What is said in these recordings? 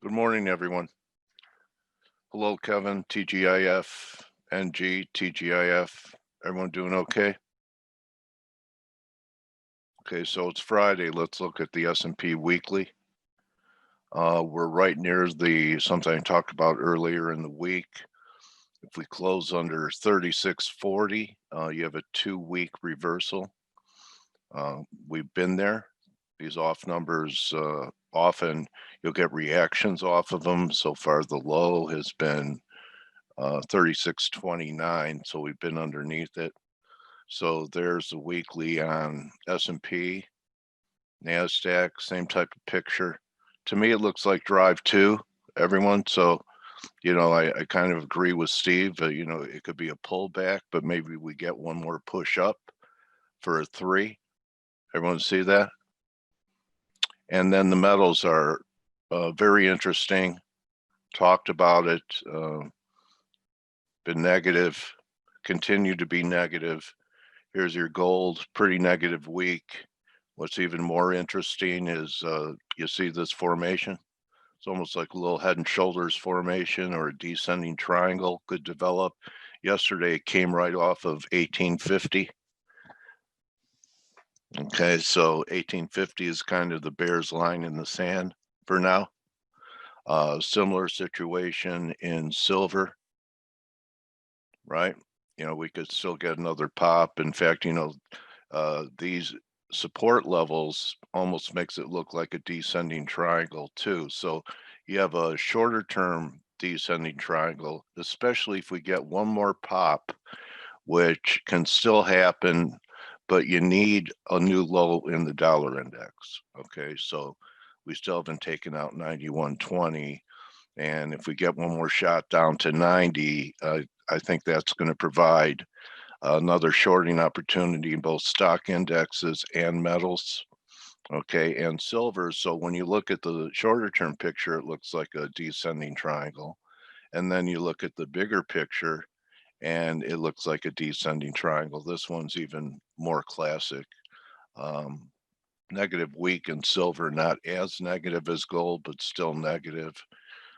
Good morning, everyone. Hello, Kevin, TGIF, NG, TGIF. Everyone doing okay? Okay, so it's Friday. Let's look at the S&P weekly. We're right near something I talked about earlier in the week. If we close under 3640, you have a 2-week reversal. We've been there. These off numbers, often you'll get reactions off of them. So far, the low has been 3629, so we've been underneath it. So there's the weekly on S&P, NASDAQ, same type of picture. To me, it looks like drive 2, everyone. So, I kind of agree with Steve. It could be a pullback, but maybe we get one more push up for a 3. Everyone see that? And then the metals are very interesting. Talked about it. Been negative, continue to be negative. Here's your gold, pretty negative week. What's even more interesting is you see this formation. It's almost like a little head and shoulders formation or a descending triangle could develop. Yesterday it came right off of 1850. Okay, so 1850 is kind of the bear's line in the sand for now. Similar situation in silver, right? We could still get another pop. In fact, these support levels almost makes it look like a descending triangle too. So you have a shorter term descending triangle, especially if we get one more pop, which can still happen, but you need a new low in the dollar index. Okay, so we still haven't taken out 91.20. And if we get one more shot down to 90, I think that's going to provide another shorting opportunity in both stock indexes and metals, okay, and silver. So when you look at the shorter term picture, it looks like a descending triangle. And then you look at the bigger picture and it looks like a descending triangle. This one's even more classic. Negative week in silver, not as negative as gold, but still negative.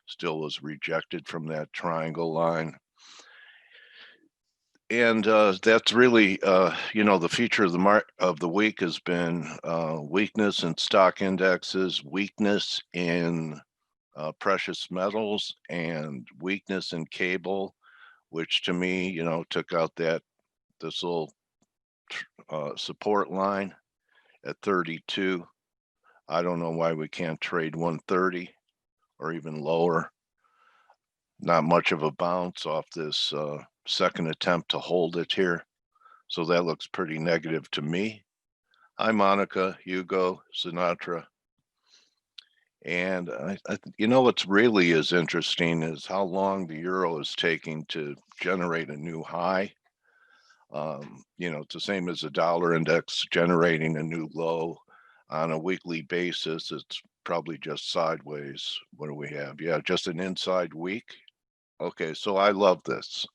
Still was rejected from that triangle line. And that's really, the feature of the week has been weakness in stock indexes, weakness in precious metals, and weakness in cable, which to me, took out this little support line at 32. I don't know why we can't trade 130 or even lower. Not much of a bounce off this second attempt to hold it here. So that looks pretty negative to me. Hi, Monica, Hugo, Sinatra. And what's really is interesting is how long the euro is taking to generate a new high. It's the same as the dollar index generating a new low on a weekly basis. It's probably just sideways. What do we have? Yeah, just an inside week. Okay, so I love this.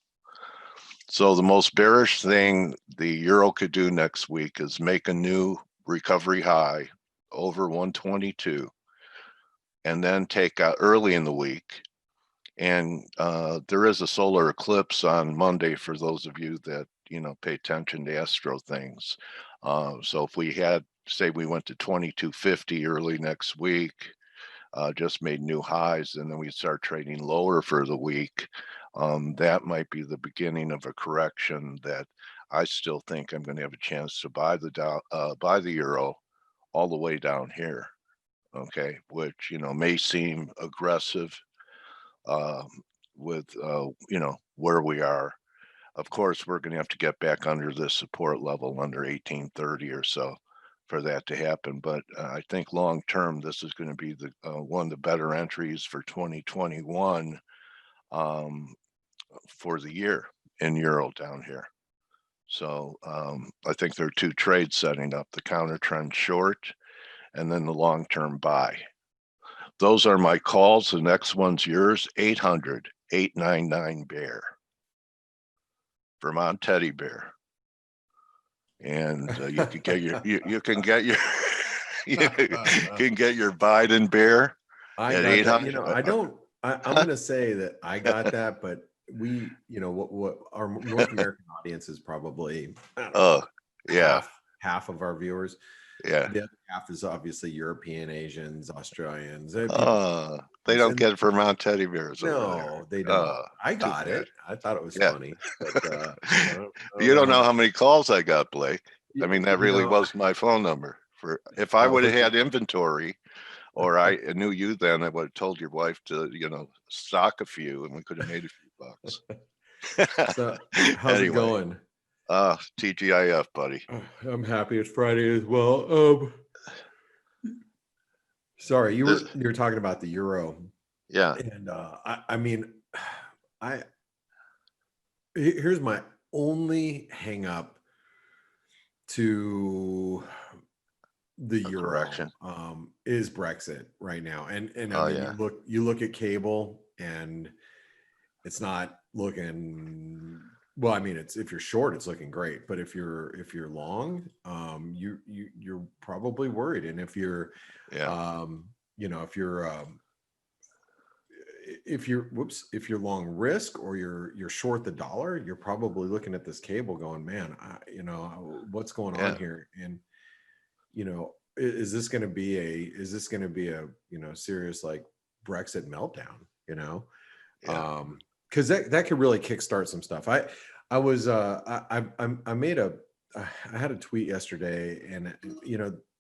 So the most bearish thing the euro could do next week is make a new recovery high over 122 and then take out early in the week. And there is a solar eclipse on Monday for those of you that, pay attention to astro things. So if we had, say we went to 2250 early next week, just made new highs, and then we start trading lower for the week, that might be the beginning of a correction that I still think I'm going to have a chance to buy the euro all the way down here. Okay, which may seem aggressive with where we are. Of course, we're going to have to get back under this support level under 1830 or so for that to happen. But I think long term, this is going to be the one of the better entries for 2021 for the year in euro down here. So I think there are two trades setting up: the counter trend short and then the long term buy. Those are my calls. The next one's yours. 800-899 bear. Vermont teddy bear. And you can get your you can get your you can get your Biden bear I at got that. You 800. know, I'm going to say that I got that, but we, what our North American audience is probably, I don't know, Oh, yeah, half of our viewers. yeah. The other half is obviously European, Asians, Australians, people. They don't And get Vermont teddy bears over there. no, they don't. I Too got bad. it. I thought it was Yeah. funny, but I don't You know don't how. know how many calls I got, Blake. I mean, that You really know, was my phone number. For if I would have hook had inventory, or I knew you then, I would have told your wife to, stock a few, and we could have made a few bucks. So, how's it Anyway, going? TGIF, buddy. I'm happy it's Friday as well. Sorry, you This, were talking about the euro, yeah, and I mean, I here's my only hang up to the a euro correction. is Brexit right now, and I Oh mean, yeah, you look at cable, and it's not looking well. I mean, it's if you're short, it's looking great, but if you're long, you're probably worried, and if you're yeah, if you're if you're long risk or you're short the dollar, you're probably looking at this cable going, man, what's going on yeah, here? And is this going to be a serious like Brexit meltdown? yeah. Because that could really kickstart some stuff. I was I made I had a tweet yesterday, and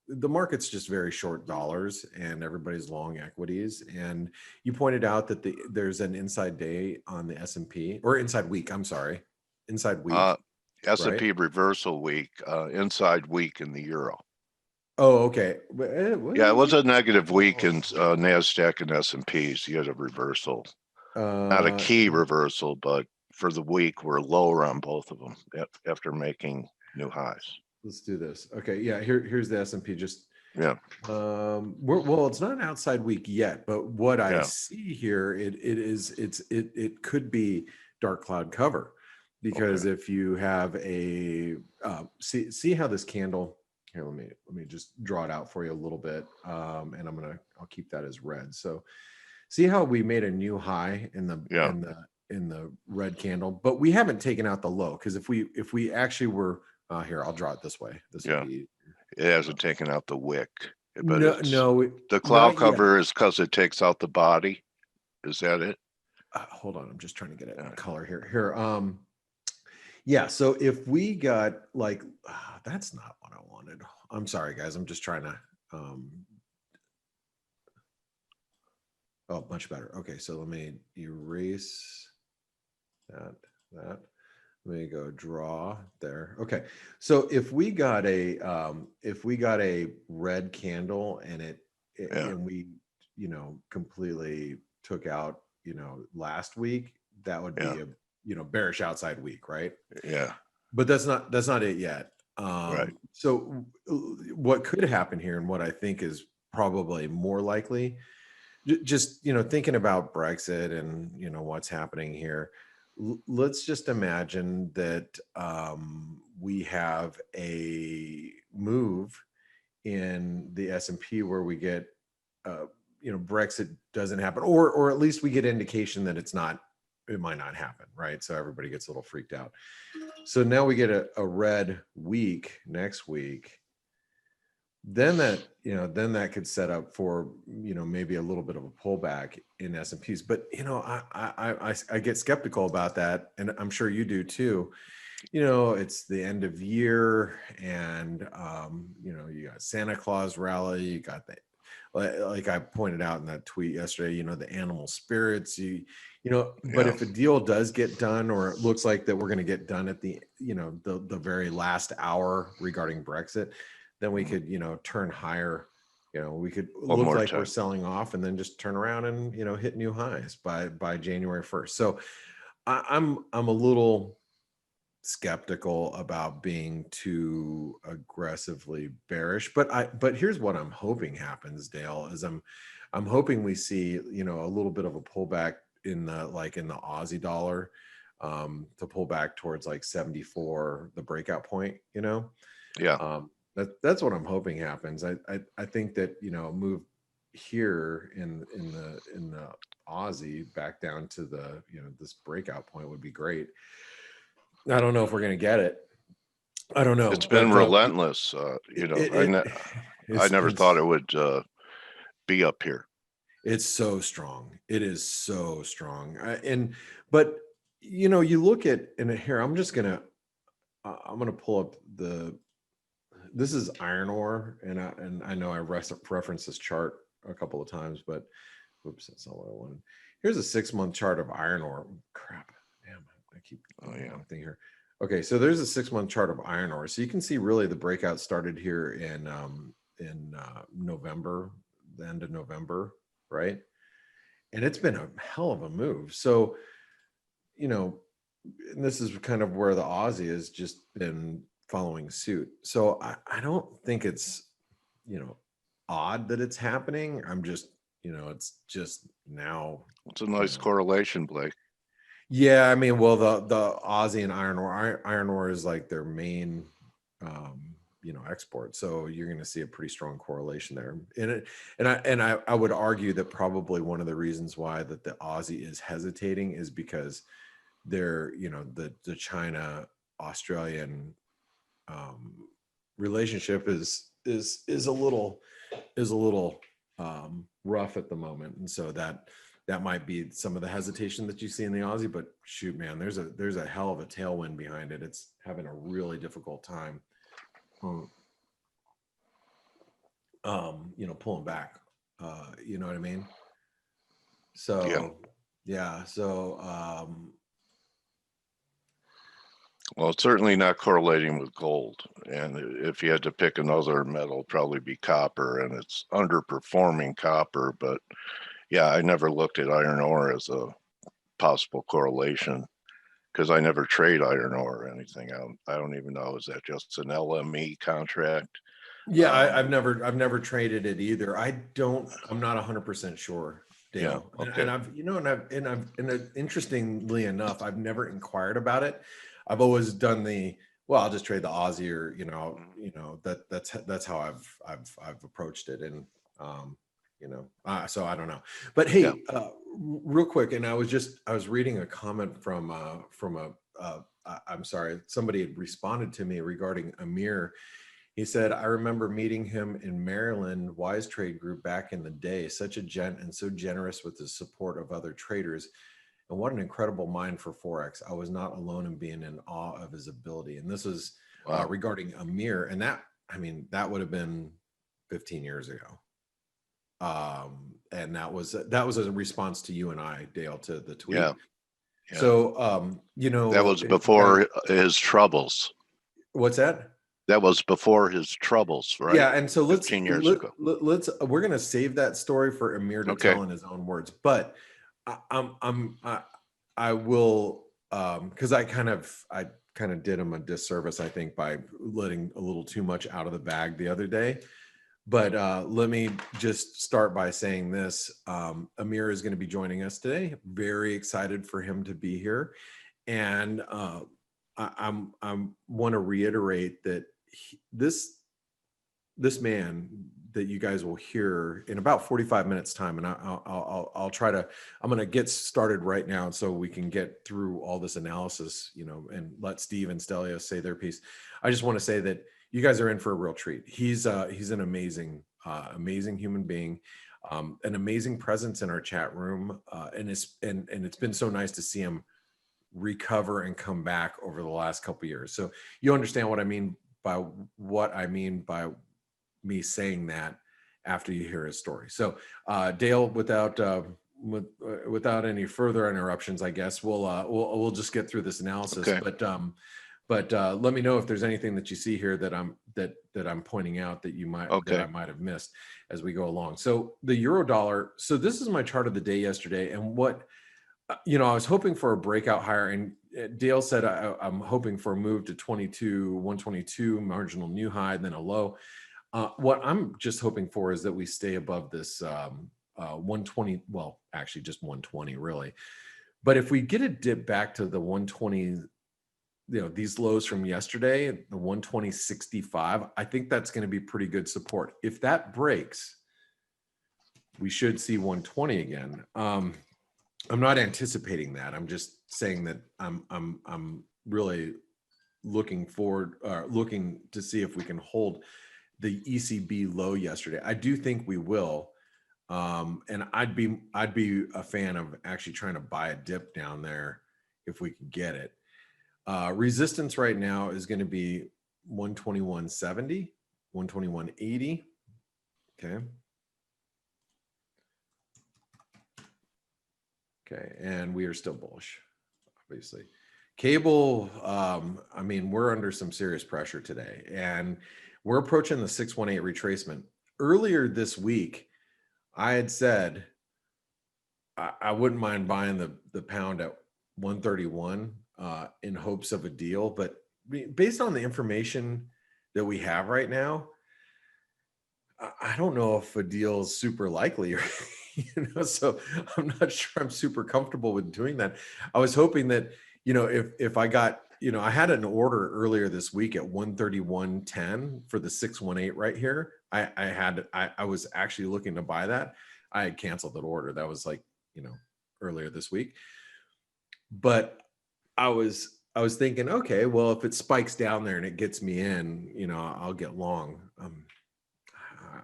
the market's just very short dollars, and everybody's long equities. And you pointed out that there's an inside day on the S&P, or inside week. I'm sorry, inside Uh, week, right? S&P reversal week, inside week in the euro. Oh, okay. Yeah, it was a negative week in Oh, Nasdaq and S&Ps. You had a reversal, not a uh, key reversal, but for the week we're lower on both of them after making new highs. let's do this. Okay, yeah. Here's the S&P. Just Yeah, well, it's not an outside week yet, but what I yeah, see here, it could be dark cloud cover, okay, because if you have a see how this candle here, let me just draw it out for you a little bit, and I'll keep that as red. So see how we made a new high in the yeah, red candle, but we haven't taken out the low, because if we actually were here, I'll draw it this way. This would yeah. be It hasn't taken out the wick, but no, it's no, the cloud not yet. cover is because it takes out the body. Is that it? Hold on, I'm just trying to get a Yeah, color here. Yeah. So if we got like, that's not what I wanted. I'm sorry, guys. I'm just trying to. Oh, much better. Okay, so let me erase that. Let me go draw there. Okay, so if we got a red candle, and yeah, and we completely took out last week, that would yeah, be a bearish outside week, right? yeah. But that's not it yet. Right. So what could happen here, and what I think is probably more likely, just thinking about Brexit and what's happening here, let's just imagine that we have a move in the S&P where we get Brexit doesn't happen, or at least we get indication that it might not happen, right? So everybody gets a little freaked out. So now we get a red week next week. Then that could set up for maybe a little bit of a pullback in S&Ps. But I get skeptical about that, and I'm sure you do too. It's the end of year, and you got Santa Claus rally, you got the, like I pointed out in that tweet yesterday, the animal spirits, but Yeah. if a deal does get done, or it looks like that we're going to get done at the the very last hour regarding Brexit, then we could turn higher. We could One look more like we're time. selling off, and then just turn around and hit new highs by January 1st. So I'm a little skeptical about being too aggressively bearish, but here's what I'm hoping happens, Dale, is I'm hoping we see a little bit of a pullback in the Aussie dollar, to pull back towards like 74, the breakout point. Yeah. That's what I'm hoping happens. I think that a move here in the Aussie back down to the, this breakout point would be great. I don't know if we're going to get it. I don't know. It's been relentless. I never thought it would be up here. It's so strong. It is so strong. But you look at, and here I'm gonna pull up this is iron ore, and I know I referenced this chart a couple of times, but oops, that's not what I wanted. Here's a 6-month chart of iron ore. Crap, damn, I keep thing here. Okay, so there's a 6-month chart of iron ore. So you can see really the breakout started here in November, the end of November, right? And it's been a hell of a move. So, and this is kind of where the Aussie has just been following suit. So I don't think it's, odd that it's happening. I'm just, it's just now. It's a nice correlation, Blake. Yeah, I mean, well, the Aussie and iron ore is like their main, export. So you're going to see a pretty strong correlation there. And I would argue that probably one of the reasons why that the Aussie is hesitating is because they're, the China Australian relationship is a little rough at the moment, and so that might be some of the hesitation that you see in the Aussie. But shoot, man, there's a hell of a tailwind behind it. It's having a really difficult time, pulling back. You know what I mean? So yeah. Well, it's certainly not correlating with gold. And if you had to pick another metal, it'd probably be copper, and it's underperforming copper. But yeah, I never looked at iron ore as a possible correlation because I never trade iron ore or anything. I don't even know. Is that just an LME contract? Yeah, I've never traded it either. I'm not 100% sure, Dale. Yeah, okay. And interestingly enough, I've never inquired about it. I've always done I'll just trade the Aussie, or that's how I've approached it. And so I don't know. But hey, real quick, and I was reading a comment from I'm sorry, somebody had responded to me regarding Amir. He said, I remember meeting him in Maryland Wise Trade Group back in the day. Such a gent and so generous with the support of other traders. And what an incredible mind for Forex. I was not alone in being in awe of his ability. And this was regarding Amir. And that would have been 15 years ago. And that was a response to you and I, Dale, to the tweet. Yeah. So, that was before his troubles. What's that? That was before his troubles, right? Yeah, and so 15 years ago. We're gonna save that story for Amir to tell in his own words. But I will, because I kind of did him a disservice, I think, by letting a little too much out of the bag the other day. But let me just start by saying this: Amir is going to be joining us today. Very excited for him to be here, and I want to reiterate that this man that you guys will hear in about 45 minutes time, and I'll try to, I'm going to get started right now so we can get through all this analysis, and let Steve and Stelia say their piece. I just want to say that you guys are in for a real treat. He's an amazing human being, an amazing presence in our chat room, and it's been so nice to see him recover and come back over the last couple of years. So you understand what I mean by me saying that after you hear his story. So Dale, without any further interruptions, I guess we'll just get through this analysis. Okay. But let me know if there's anything that you see here that I'm pointing out that that I might have missed as we go along. So the euro dollar. So this is my chart of the day yesterday, and what I was hoping for a breakout higher, and Dale said I'm hoping for a move to 122 marginal new high, then a low. What I'm just hoping for is that we stay above this 120. Well, actually, just 120 really. But if we get a dip back to the 120, these lows from yesterday, the 120.65, I think that's going to be pretty good support. If that breaks, we should see 120 again. I'm not anticipating that. I'm just saying that I'm really looking forward, looking to see if we can hold the ECB low yesterday. I do think we will. And I'd be a fan of actually trying to buy a dip down there if we can get it. Resistance right now is going to be 121.70, 121.80. Okay. Okay, and we are still bullish, obviously. Cable, I mean, we're under some serious pressure today, and we're approaching the 618 retracement. Earlier this week, I had said I wouldn't mind buying the pound at 131 in hopes of a deal, but based on the information that we have right now, I don't know if a deal is super likely. So I'm not sure I'm super comfortable with doing that. I was hoping that, if I got, I had an order earlier this week at 131.10 for the 618 right here. I was actually looking to buy that. I had canceled that order. That was like, earlier this week. But I was thinking, okay, well, if it spikes down there and it gets me in, I'll get long.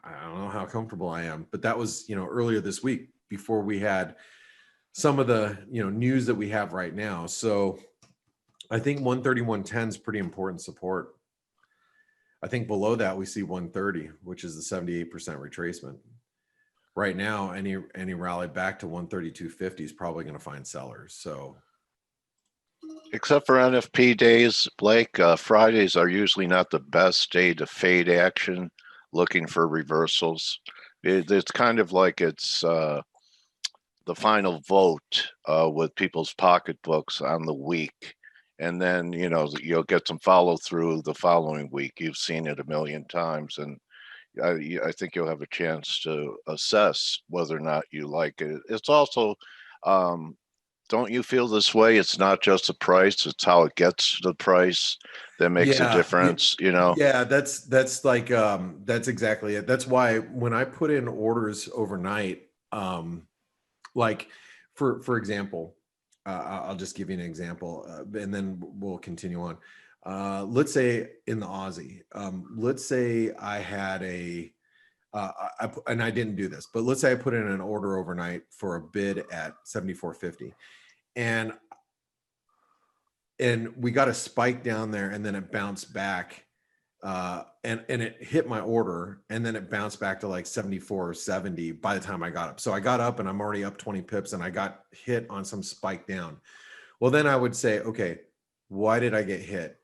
I don't know how comfortable I am, but that was, earlier this week before we had some of the, news that we have right now. So I think 131.10 is pretty important support. I think below that we see 130, which is the 78% retracement. Right now, any rally back to 132.50 is probably going to find sellers. So, except for NFP days, Blake, Fridays are usually not the best day to fade action, looking for reversals. It's kind of like it's the final vote with people's pocketbooks on the week. And then, you'll get some follow through the following week. You've seen it a million times. And I think you'll have a chance to assess whether or not you like it. It's also, don't you feel this way? It's not just the price; it's how it gets to the price that makes a difference. Yeah, that's like that's exactly it. That's why when I put in orders overnight, like for example, I'll just give you an example, and then we'll continue on. Let's say in the Aussie, let's say I had and I didn't do this, but let's say I put in an order overnight for a bid at 74.50, and we got a spike down there, and then it bounced back, and it hit my order, and then it bounced back to like 74 or 70 by the time I got up. So I got up and I'm already up 20 pips, and I got hit on some spike down. Well, then I would say, okay, why did I get hit?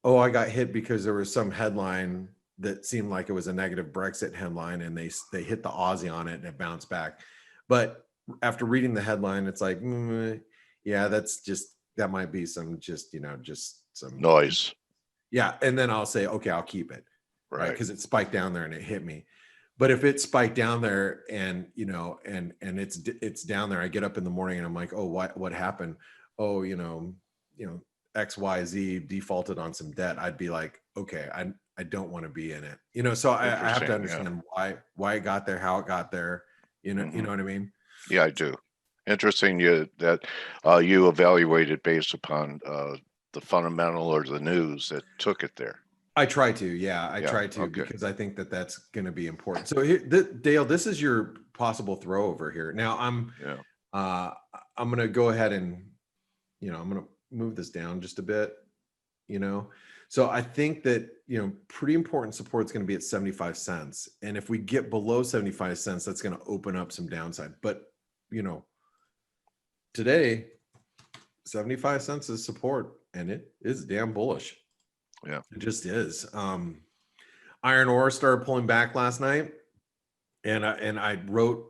Oh, I got hit because there was some headline that seemed like it was a negative Brexit headline, and they hit the Aussie on it and it bounced back. But after reading the headline, it's like, yeah, that might be some just some Noise. Yeah, and then I'll say, okay, I'll keep it, right? Because it spiked down there and it hit me. But if it spiked down there and and it's down there, I get up in the morning and I'm like, oh, what happened? Oh, XYZ defaulted on some debt. I'd be like, okay, I don't want to be in it. So I have to understand why it got there, how it got there. You know what I mean? Yeah, I do. Interesting that you evaluated based upon the fundamental or the news that took it there. I try to, yeah, try to, okay, because I think that that's going to be important. So here, Dale, this is your possible throw over here. Now I'm going to go ahead and, I'm going to move this down just a bit, So I think that, pretty important support is going to be at 75 cents. And if we get below 75 cents, that's going to open up some downside. But, today, 75 cents is support, and it is damn bullish. Yeah, it just is. Iron ore started pulling back last night, and I wrote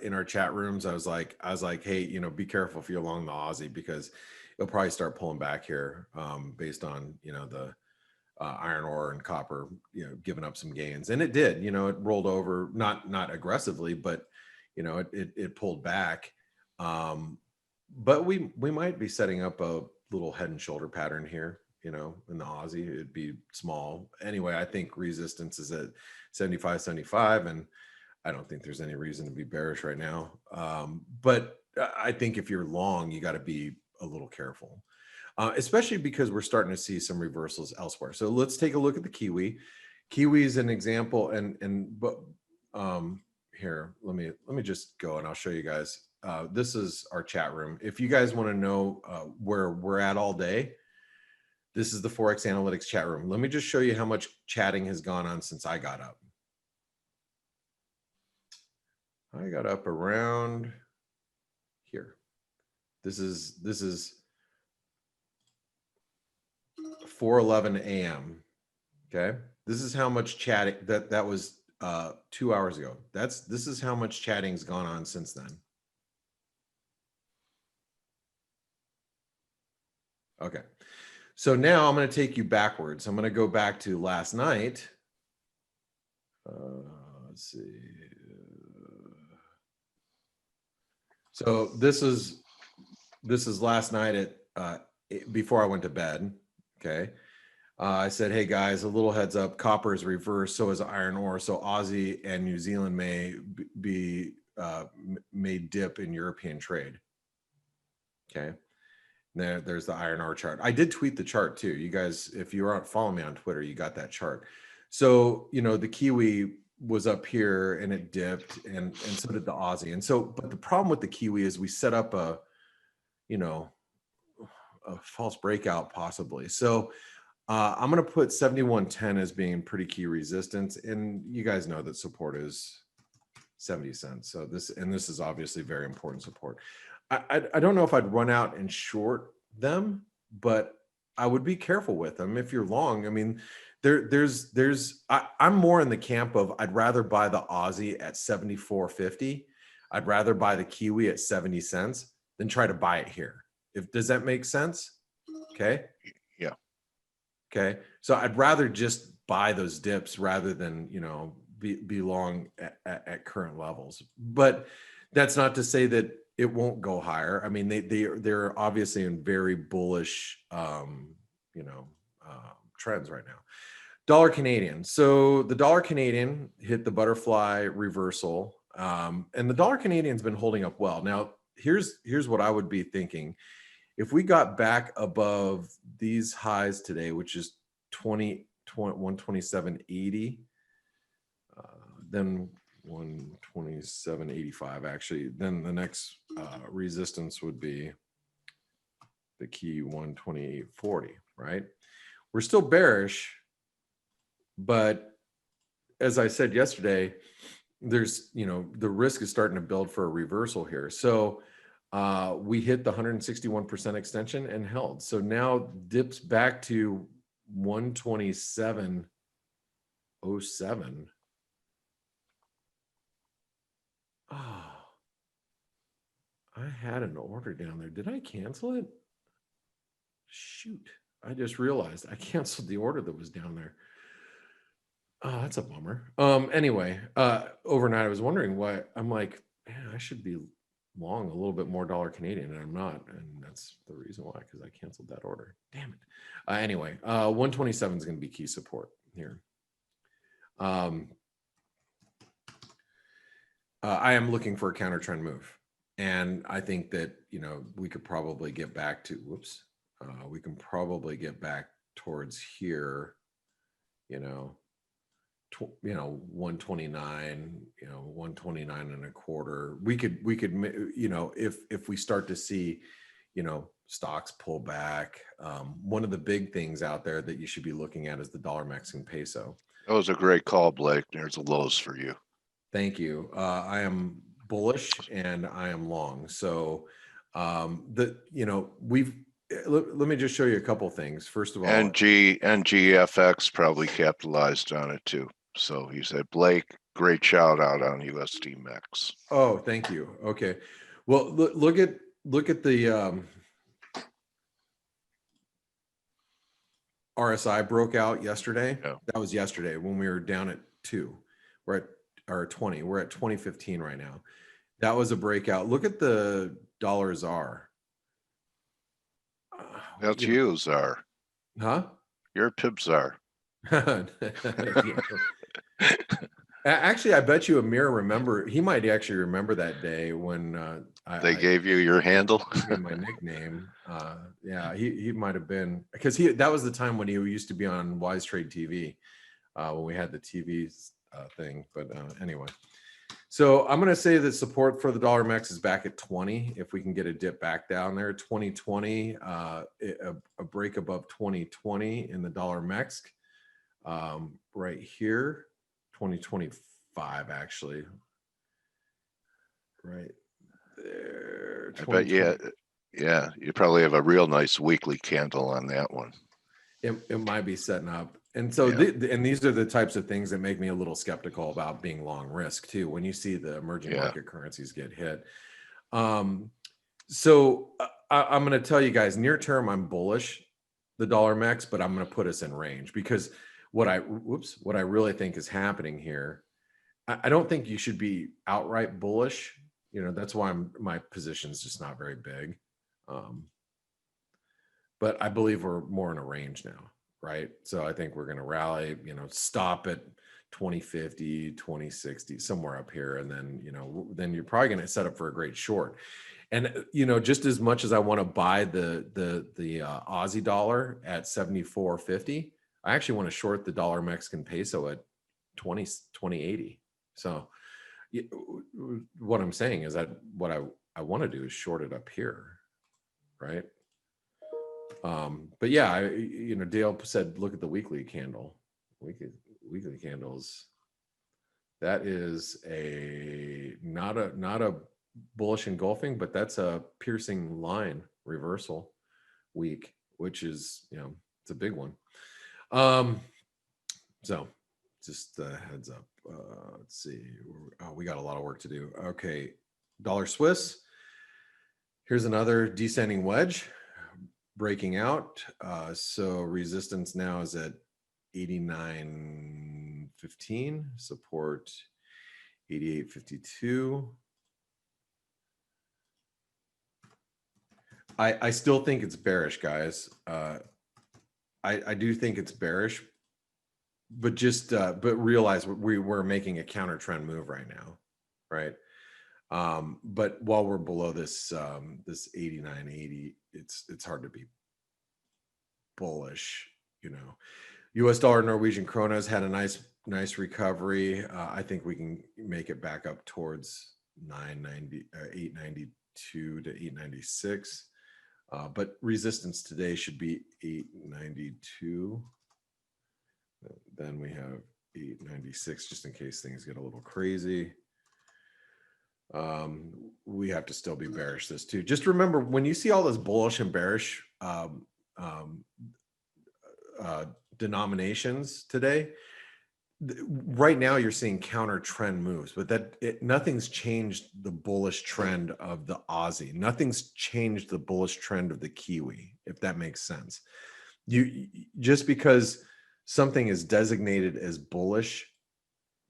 in our chat rooms. I was like, hey, be careful if you're along the Aussie, because it'll probably start pulling back here, based on the iron ore and copper, giving up some gains, and it did. It rolled over, not aggressively, but it pulled back. But we might be setting up a little head and shoulder pattern here. In the Aussie, it'd be small. Anyway, I think resistance is at 75.75, and I don't think there's any reason to be bearish right now. But I think if you're long, you got to be a little careful, especially because we're starting to see some reversals elsewhere. So let's take a look at the Kiwi. Kiwi is an example, but here, let me just go and I'll show you guys. This is our chat room. If you guys want to know where we're at all day, this is the ForexAnalytix chat room. Let me just show you how much chatting has gone on since I got up. I got up around here. This is 4:11 a.m. Okay, this is how much chatting that was 2 hours ago. This is how much chatting's gone on since then. Okay, so now I'm going to take you backwards. I'm going to go back to last night. Let's see. So this is last night at before I went to bed. Okay, I said, hey guys, a little heads up. Copper is reversed, so is iron ore. So Aussie and New Zealand may dip in European trade. Okay, there's the iron ore chart. I did tweet the chart too. You guys, if you aren't following me on Twitter, you got that chart. So the Kiwi was up here and it dipped, and so did the Aussie. And so, but the problem with the Kiwi is we set up a false breakout possibly. So I'm going to put 71.10 as being pretty key resistance, and you guys know that support is 70 cents. So this is obviously very important support. I don't know if I'd run out and short them, but I would be careful with them if you're long. I mean, I'm more in the camp of I'd rather buy the Aussie at 74.50. I'd rather buy the Kiwi at 70 cents than try to buy it here. Does that make sense? Okay. Yeah. Okay. So I'd rather just buy those dips rather than, be long at current levels. But that's not to say that it won't go higher. I mean, they're obviously in very bullish, trends right now. Dollar Canadian. So the dollar Canadian hit the butterfly reversal, and the dollar Canadian's been holding up well. Now, here's what I would be thinking. If we got back above these highs today, which is 127.80, then 127.85 actually, then the next resistance would be the key 128.40, right? We're still bearish, but as I said yesterday, there's, the risk is starting to build for a reversal here. So we hit the 161% extension and held. So now dips back to 127.07. Oh, I had an order down there. Did I cancel it? Shoot. I just realized I canceled the order that was down there. Oh, that's a bummer. Anyway, overnight I was wondering why. I'm like, man, I should be long a little bit more dollar Canadian, and I'm not, and that's the reason why, because I canceled that order. Damn it. Anyway, 127 is going to be key support here. I am looking for a counter trend move, and I think that we could probably get back to we can probably get back towards here, 129, 129 and a quarter. We could, if we start to see, stocks pull back. One of the big things out there that you should be looking at is the dollar Mexican peso. That was a great call, Blake. There's the lows for you. Thank you. I am bullish and I am long. So let me just show you a couple things. First of all, NGFX probably capitalized on it too. So he said, Blake, great shout out on USD MEX. Oh, thank you. Okay. Well, look at the RSI broke out yesterday. Yeah. That was yesterday when we were down at 2. We're at 20. We're at 2015 right now. That was a breakout. Look at the dollar ZAR. That's you, Czar. Huh? You're Pip Czar. Actually, I bet you Amir he might actually remember that day when They gave you your handle. my nickname. Yeah, he might have been, because that was the time when he used to be on Wise Trade TV, when we had the TV thing. But anyway, so I'm going to say that support for the dollar mex is back at 20. If we can get a dip back down there, 2020, a break above 2020 in the dollar mex, right here, 2025 actually, right there. I bet yeah, you probably have a real nice weekly candle on that one. It might be setting up. And so, and these are the types of things that make me a little skeptical about being long risk too, when you see the emerging market currencies get hit. So I'm going to tell you guys, near term, I'm bullish the dollar mex, but I'm going to put us in range, because what I really think is happening here, I don't think you should be outright bullish. You know, that's why my position's just not very big. But I believe we're more in a range now, right? So I think we're going to rally, you know, stop at 2050, 2060, somewhere up here. And then, you know, then you're probably going to set up for a great short. And, you know, just as much as I want to buy the Aussie dollar at 74.50, I actually want to short the dollar Mexican peso at 2080. So what I'm saying is that what I want to do is short it up here, right? But yeah, you know, Dale said, look at the weekly candle. Weekly candles. That is not a bullish engulfing, but that's a piercing line reversal week, which is, you know, it's a big one. So just a heads up. Let's see. Oh, we got a lot of work to do. Okay, dollar Swiss. Here's another descending wedge breaking out. So resistance now is at 89.15, support 88.52. I still think it's bearish, guys. I do think it's bearish, but just but realize we're making a counter trend move right now, right? But while we're below this this 89.80, it's hard to be bullish. You know, US dollar Norwegian krona has had a nice recovery. I think we can make it back up towards 892 to 896. But resistance today should be 892. Then we have 896, just in case things get a little crazy. We have to still be bearish this too. Just remember, when you see all this bullish and bearish denominations today, right now you're seeing counter trend moves, but nothing's changed the bullish trend of the Aussie. Nothing's changed the bullish trend of the Kiwi, if that makes sense. You just because something is designated as bullish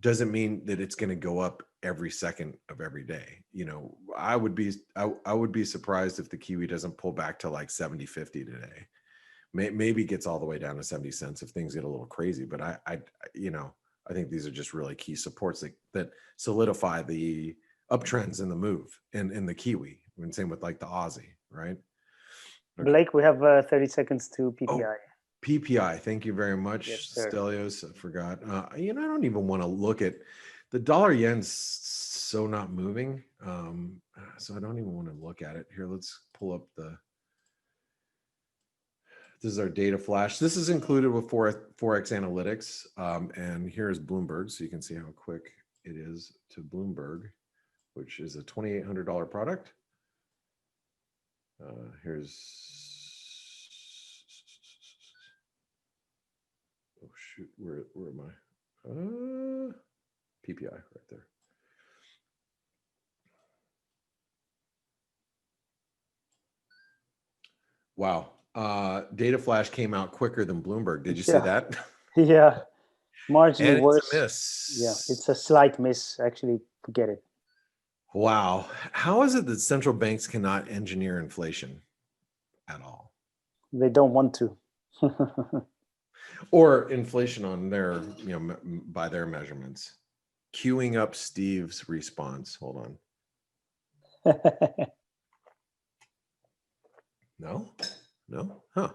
doesn't mean that it's going to go up every second of every day. You know, I would be surprised if the Kiwi doesn't pull back to like 70.50 today. Maybe gets all the way down to 70 cents if things get a little crazy. But I think these are just really key supports that solidify the uptrends in the move and in the Kiwi. And same with like the Aussie, right? Okay. Blake, we have 30 seconds to PPI. Oh, PPI, thank you very much, yes, Stelios. I forgot. You know, I don't even want to look at the dollar yen's so not moving. So I don't even want to look at it. Here, let's pull up this is our data flash. This is included with ForexAnalytix. And here's Bloomberg, so you can see how quick it is to Bloomberg, which is a $2,800 product. Here's, oh shoot, where am I? PPI right there. Wow. Data flash came out quicker than Bloomberg. Did you see that? Yeah. Marginally and worse. It's a miss. Yeah, it's a slight miss. Actually, forget it. Wow. How is it that central banks cannot engineer inflation at all? They don't want to. Or inflation on their, by their measurements. queuing up Steve's response. Hold on. No? Huh.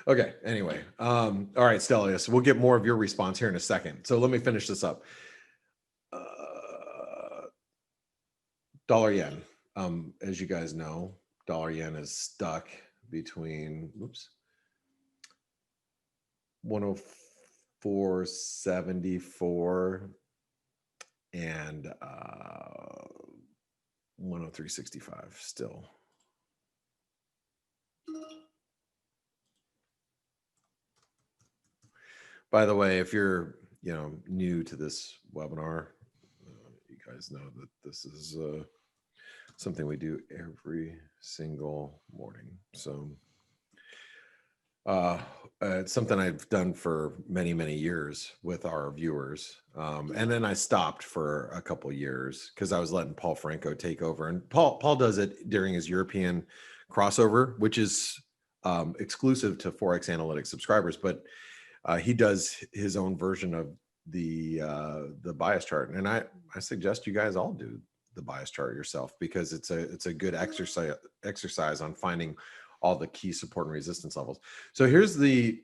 Okay. Anyway. All right, Stelios, we'll get more of your response here in a second. So let me finish this up. Dollar yen. As you guys know, dollar yen is stuck between 104.74 and 103.65 still. By the way, if you're new to this webinar, you guys know that this is something we do every single morning. So it's something I've done for many, many years with our viewers. And then I stopped for a couple years because I was letting Paul Franco take over. And Paul does it during his European crossover, which is exclusive to ForexAnalytix subscribers. But he does his own version of the bias chart. And I suggest you guys all do the bias chart yourself, because it's a good exercise on finding all the key support and resistance levels. So here's the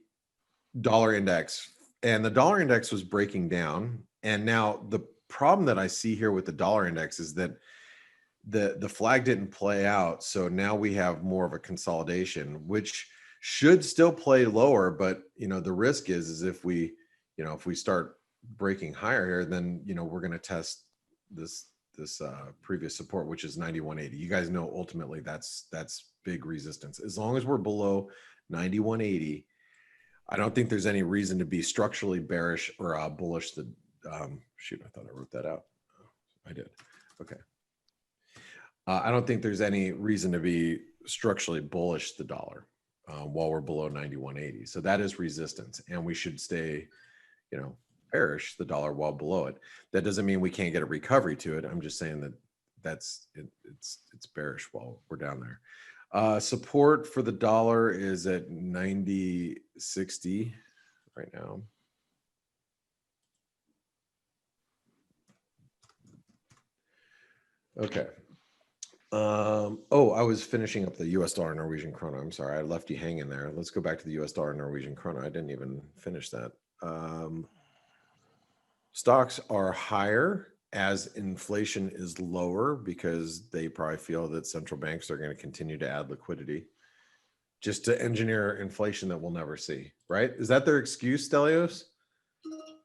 dollar index, and the dollar index was breaking down. And now the problem that I see here with the dollar index is that the flag didn't play out. So now we have more of a consolidation, which should still play lower. But, the risk is if we start breaking higher here, then, we're going to test this previous support, which is 91.80. You guys know, ultimately that's big resistance. As long as we're below 91.80, I don't think there's any reason to be structurally bearish or bullish. Shoot, I thought I wrote that out. I did. Okay. I don't think there's any reason to be structurally bullish the dollar while we're below 91.80. So that is resistance, and we should stay, bearish the dollar while below it. That doesn't mean we can't get a recovery to it. I'm just saying that it's bearish while we're down there. Support for the dollar is at 90.60 right now. Okay. I was finishing up the US dollar Norwegian krona. I'm sorry, I left you hanging there. Let's go back to the US dollar Norwegian krona. I didn't even finish that. Stocks are higher as inflation is lower, because they probably feel that central banks are going to continue to add liquidity just to engineer inflation that we'll never see, right? Is that their excuse, Stelios?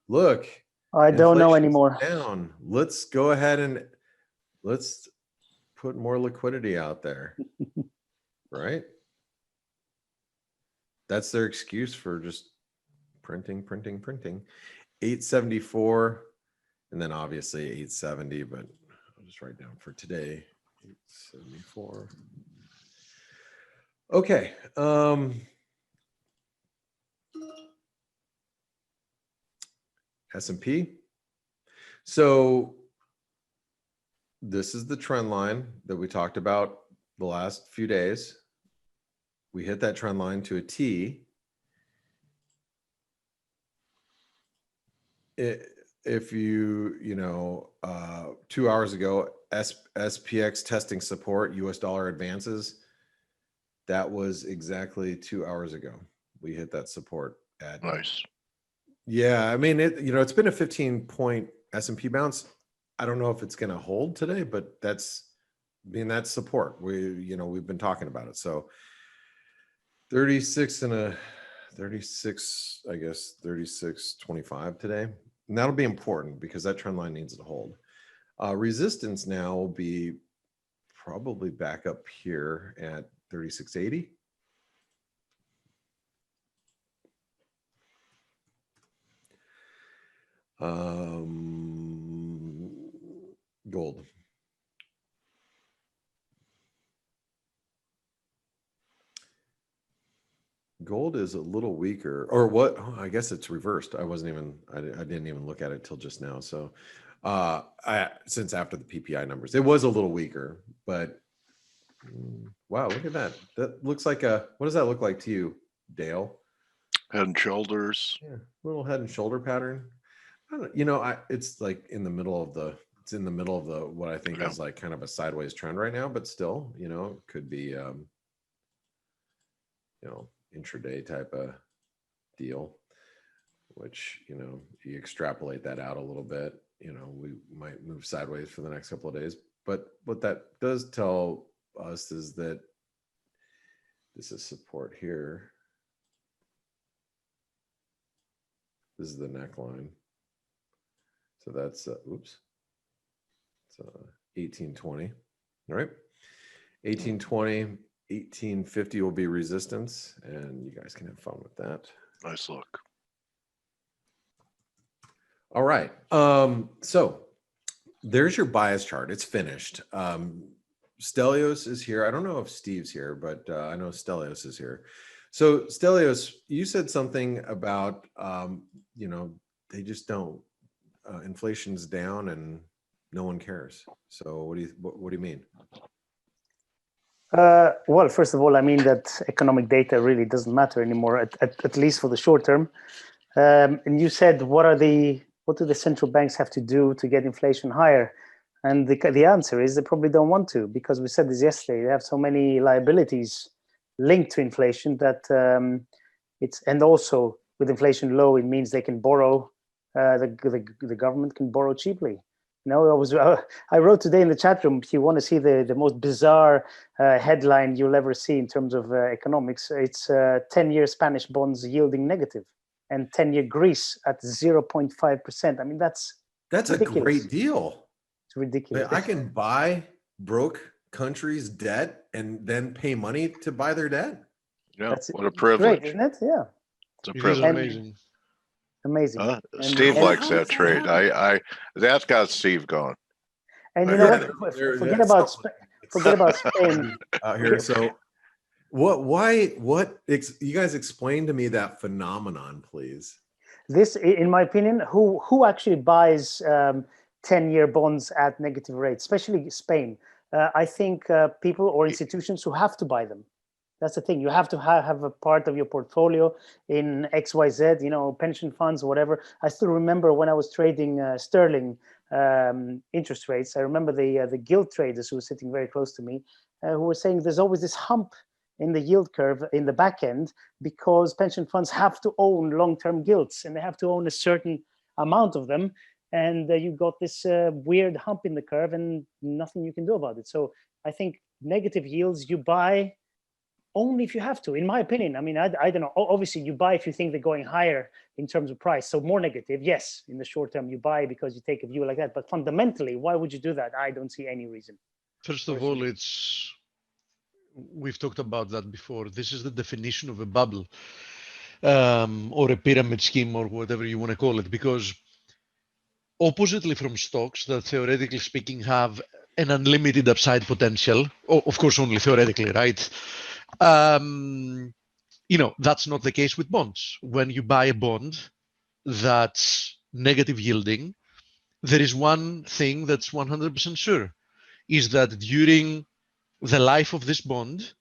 Look, I don't know anymore. Down. Let's go ahead and let's put more liquidity out there, right? That's their excuse for just printing. 874, and then obviously 870, but I'll just write down for today, 874. Okay. S&P. So this is the trend line that we talked about the last few days. We hit that trend line to a T. If 2 hours ago, SPX testing support, US dollar advances, that was exactly 2 hours ago. We hit that support at. Nice. Yeah, I mean, it's been a 15-point S&P bounce. I don't know if it's going to hold today, but that's support. We've been talking about it. So 36, I guess 36.25 today. And that'll be important because that trend line needs to hold. Resistance now will be probably back up here at 36.80. Gold. Gold is a little weaker, or what? Oh, I guess it's reversed. I didn't even look at it till just now. So, since after the PPI numbers, it was a little weaker, but wow, look at that. That looks like what does that look like to you, Dale? Head and shoulders. Yeah, little head and shoulder pattern. I don't, you know, it's like in the middle of the, it's in the middle of the, what I think Yeah. is like kind of a sideways trend right now, but still, you know, could be, you know, intraday type of deal, which, you know, you extrapolate that out a little bit, you know, we might move sideways for the next couple of days. But what that does tell us is that this is support here. This is the neckline. So that's, oops. It's 1820, all right? 1820, 1850 will be resistance, and you guys can have fun with that. Nice look. All right. So there's your bias chart. It's finished. Stelios is here. I don't know if Steve's here, but I know Stelios is here. So Stelios, you said something about, you know, they just don't, inflation's down and no one cares. So what do you mean? Well, first of all, I mean that economic data really doesn't matter anymore, at least for the short term. And you said, what do the central banks have to do to get inflation higher? And the answer is they probably don't want to, because we said this yesterday. They have so many liabilities linked to inflation that and also with inflation low, it means they can borrow. The government can borrow cheaply. You know, I wrote today in the chat room, if you want to see the most bizarre headline you'll ever see in terms of economics, it's 10-year Spanish bonds yielding negative and 10-year Greece at 0.5%. I mean, that's ridiculous. A great deal. It's ridiculous. I can buy broke countries' debt and then pay money to buy their debt. Yeah, what a privilege. Great, isn't it? Yeah. It's a privilege. Amazing. Amazing. Steve likes that trade. That's got Steve going. And you know what? Forget about Spain. Out here. So why you guys explain to me that phenomenon, please. This, in my opinion, who actually buys 10-year bonds at negative rates, especially Spain? I think people or institutions who have to buy them. That's the thing. You have to have a part of your portfolio in XYZ, you know, pension funds, whatever. I still remember when I was trading sterling interest rates. I remember the gilt traders who were sitting very close to me, who were saying there's always this hump in the yield curve in the back end because pension funds have to own long-term gilts and they have to own a certain amount of them. And you've got this weird hump in the curve and nothing you can do about it. So I think negative yields you buy only if you have to, in my opinion. I mean, I don't know. Obviously, you buy if you think they're going higher in terms of price. So more negative, yes. In the short term, you buy because you take a view like that. But fundamentally, why would you do that? I don't see any reason. First of all, we've talked about that before. This is the definition of a bubble or a pyramid scheme or whatever you want to call it, because oppositely from stocks that theoretically speaking have an unlimited upside potential, of course, only theoretically, right? You know, that's not the case with bonds. When you buy a bond that's negative yielding, there is one thing that's 100% sure, is that during the life of this bond,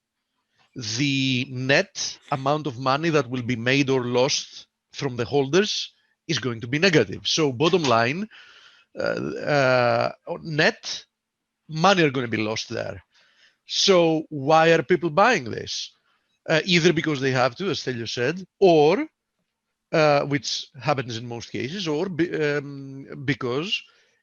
the net amount of money that will be made or lost from the holders is going to be negative. So bottom line, net money are going to be lost there. So why are people buying this? Either because they have to, as Stelio said, or which happens in most cases, or because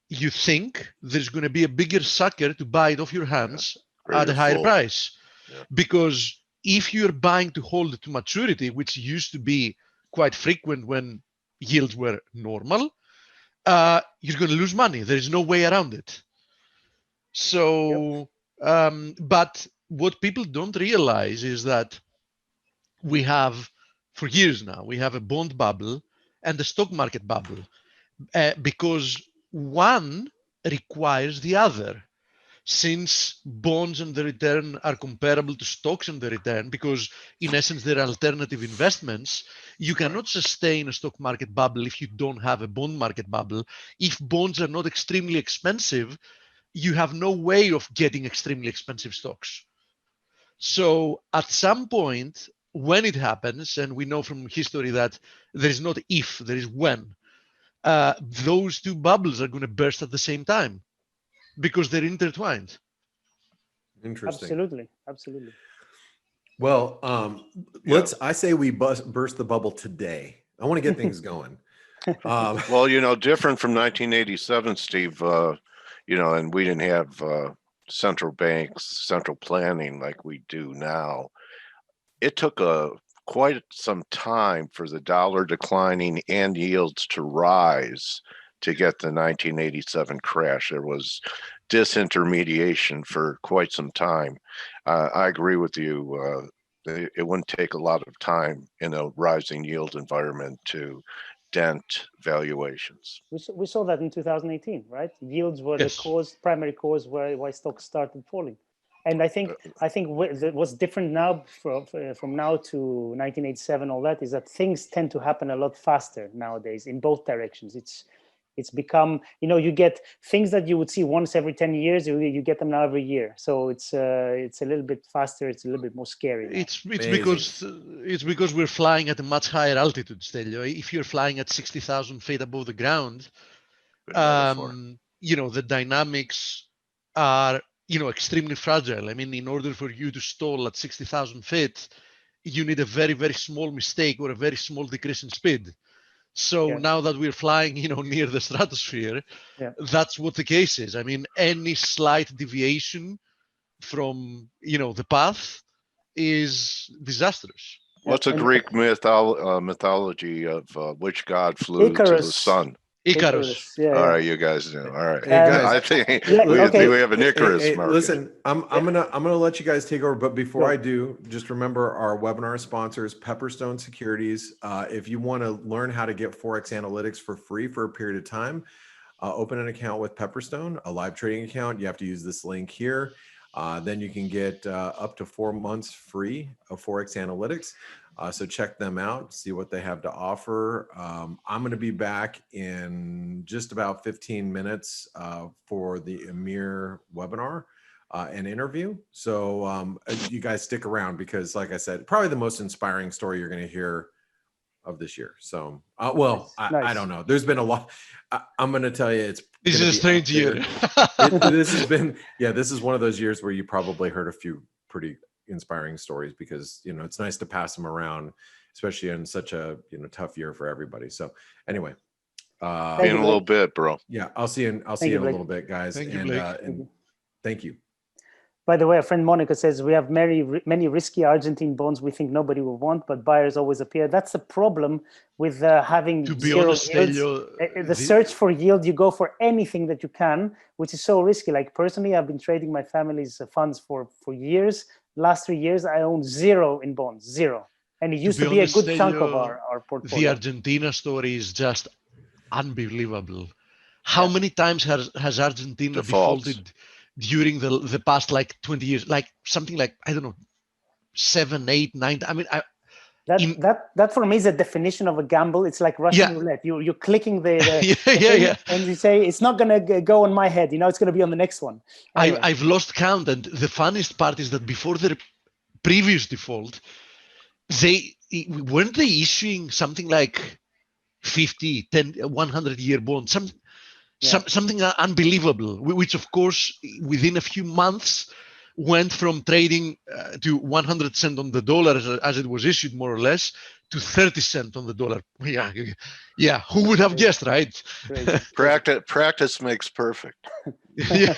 you think there's going to be a bigger sucker to buy it off your hands at a higher price. Yeah. Because if you're buying to hold it to maturity, which used to be quite frequent when yields were normal, you're going to lose money. There is no way around it. So, but what people don't realize is that we have, for years now, we have a bond bubble and a stock market bubble because one requires the other. Since bonds and the return are comparable to stocks and the return, because in essence they're alternative investments, you cannot sustain a stock market bubble if you don't have a bond market bubble. If bonds are not extremely expensive, you have no way of getting extremely expensive stocks. So at some point, when it happens, and we know from history that there is not if, there is when, those two bubbles are going to burst at the same time because they're intertwined. Interesting. Absolutely, absolutely. Well, I say we burst the bubble today. I want to get things going. Well, different from 1987, Steve, and we didn't have central banks, central planning like we do now. It took quite some time for the dollar declining and yields to rise to get the 1987 crash. There was disintermediation for quite some time. I agree with you. It wouldn't take a lot of time in a rising yield environment to dent valuations. We saw that in 2018, right? Yields were Yes. the primary cause why stocks started falling. And I think what's different now from now to 1987, all that, is that things tend to happen a lot faster nowadays in both directions. It's become, you get things that you would see once every 10 years, you get them now every year. So it's a little bit faster. It's a little bit more scary now. It's because we're flying at a much higher altitude, Stelio. If you're flying at 60,000 feet above the ground, the dynamics are extremely fragile. I mean, in order for you to stall at 60,000 feet, you need a very, very small mistake or a very small decrease in speed. So now that we're flying, near the stratosphere, that's what the case is. I mean, any slight deviation from, the path is disastrous. What's a Greek mythology of which god flew to the sun? Icarus. Yeah, all right, you guys know. All right. Hey, guys, I think we have an Icarus. Hey, listen, I'm gonna let you guys take over, but before I do, just remember our webinar sponsors, Pepperstone Securities. If you want to learn how to get ForexAnalytix for free for a period of time, open an account with Pepperstone, a live trading account. You have to use this link here. Then you can get up to 4 months free of ForexAnalytix. So check them out, see what they have to offer. I'm going to be back in just about 15 minutes for the Amir webinar and interview. So you guys stick around because, like I said, probably the most inspiring story you're going to hear of this year. So, nice. I don't know. There's been a lot. I'm going to tell you, this is a strange year. This is one of those years where you probably heard a few pretty inspiring stories because it's nice to pass them around, especially in such a tough year for everybody. So anyway, in a little bit, bro. Yeah, I'll see you in a little bit, guys. Thank you, Blake. And thank you. By the way, a friend Monica says we have many risky Argentine bonds we think nobody will want, but buyers always appear. That's the problem with having zero yields. The search for yield, you go for anything that you can, which is so risky. Like personally, I've been trading my family's funds for years. Last 3 years, I own zero in bonds, zero. And it used to be a good chunk of our portfolio. The Argentina story is just unbelievable. How many times has Argentina defaulted during the past 20 years? Like something like, I don't know, 7, 8, 9. I mean, that for me is a definition of a gamble. It's like Russian roulette. You're clicking the thing, and you say it's not going to go on my head. It's going to be on the next one. Anyway. I've lost count, and the funniest part is that before the previous default, weren't they issuing something like 50, 10, 100-year bonds, something unbelievable, which of course within a few months went from trading to 100 cents on the dollar as it was issued, more or less, to 30 cents on the dollar. Yeah. Who would have guessed, right? Practice makes perfect. yeah.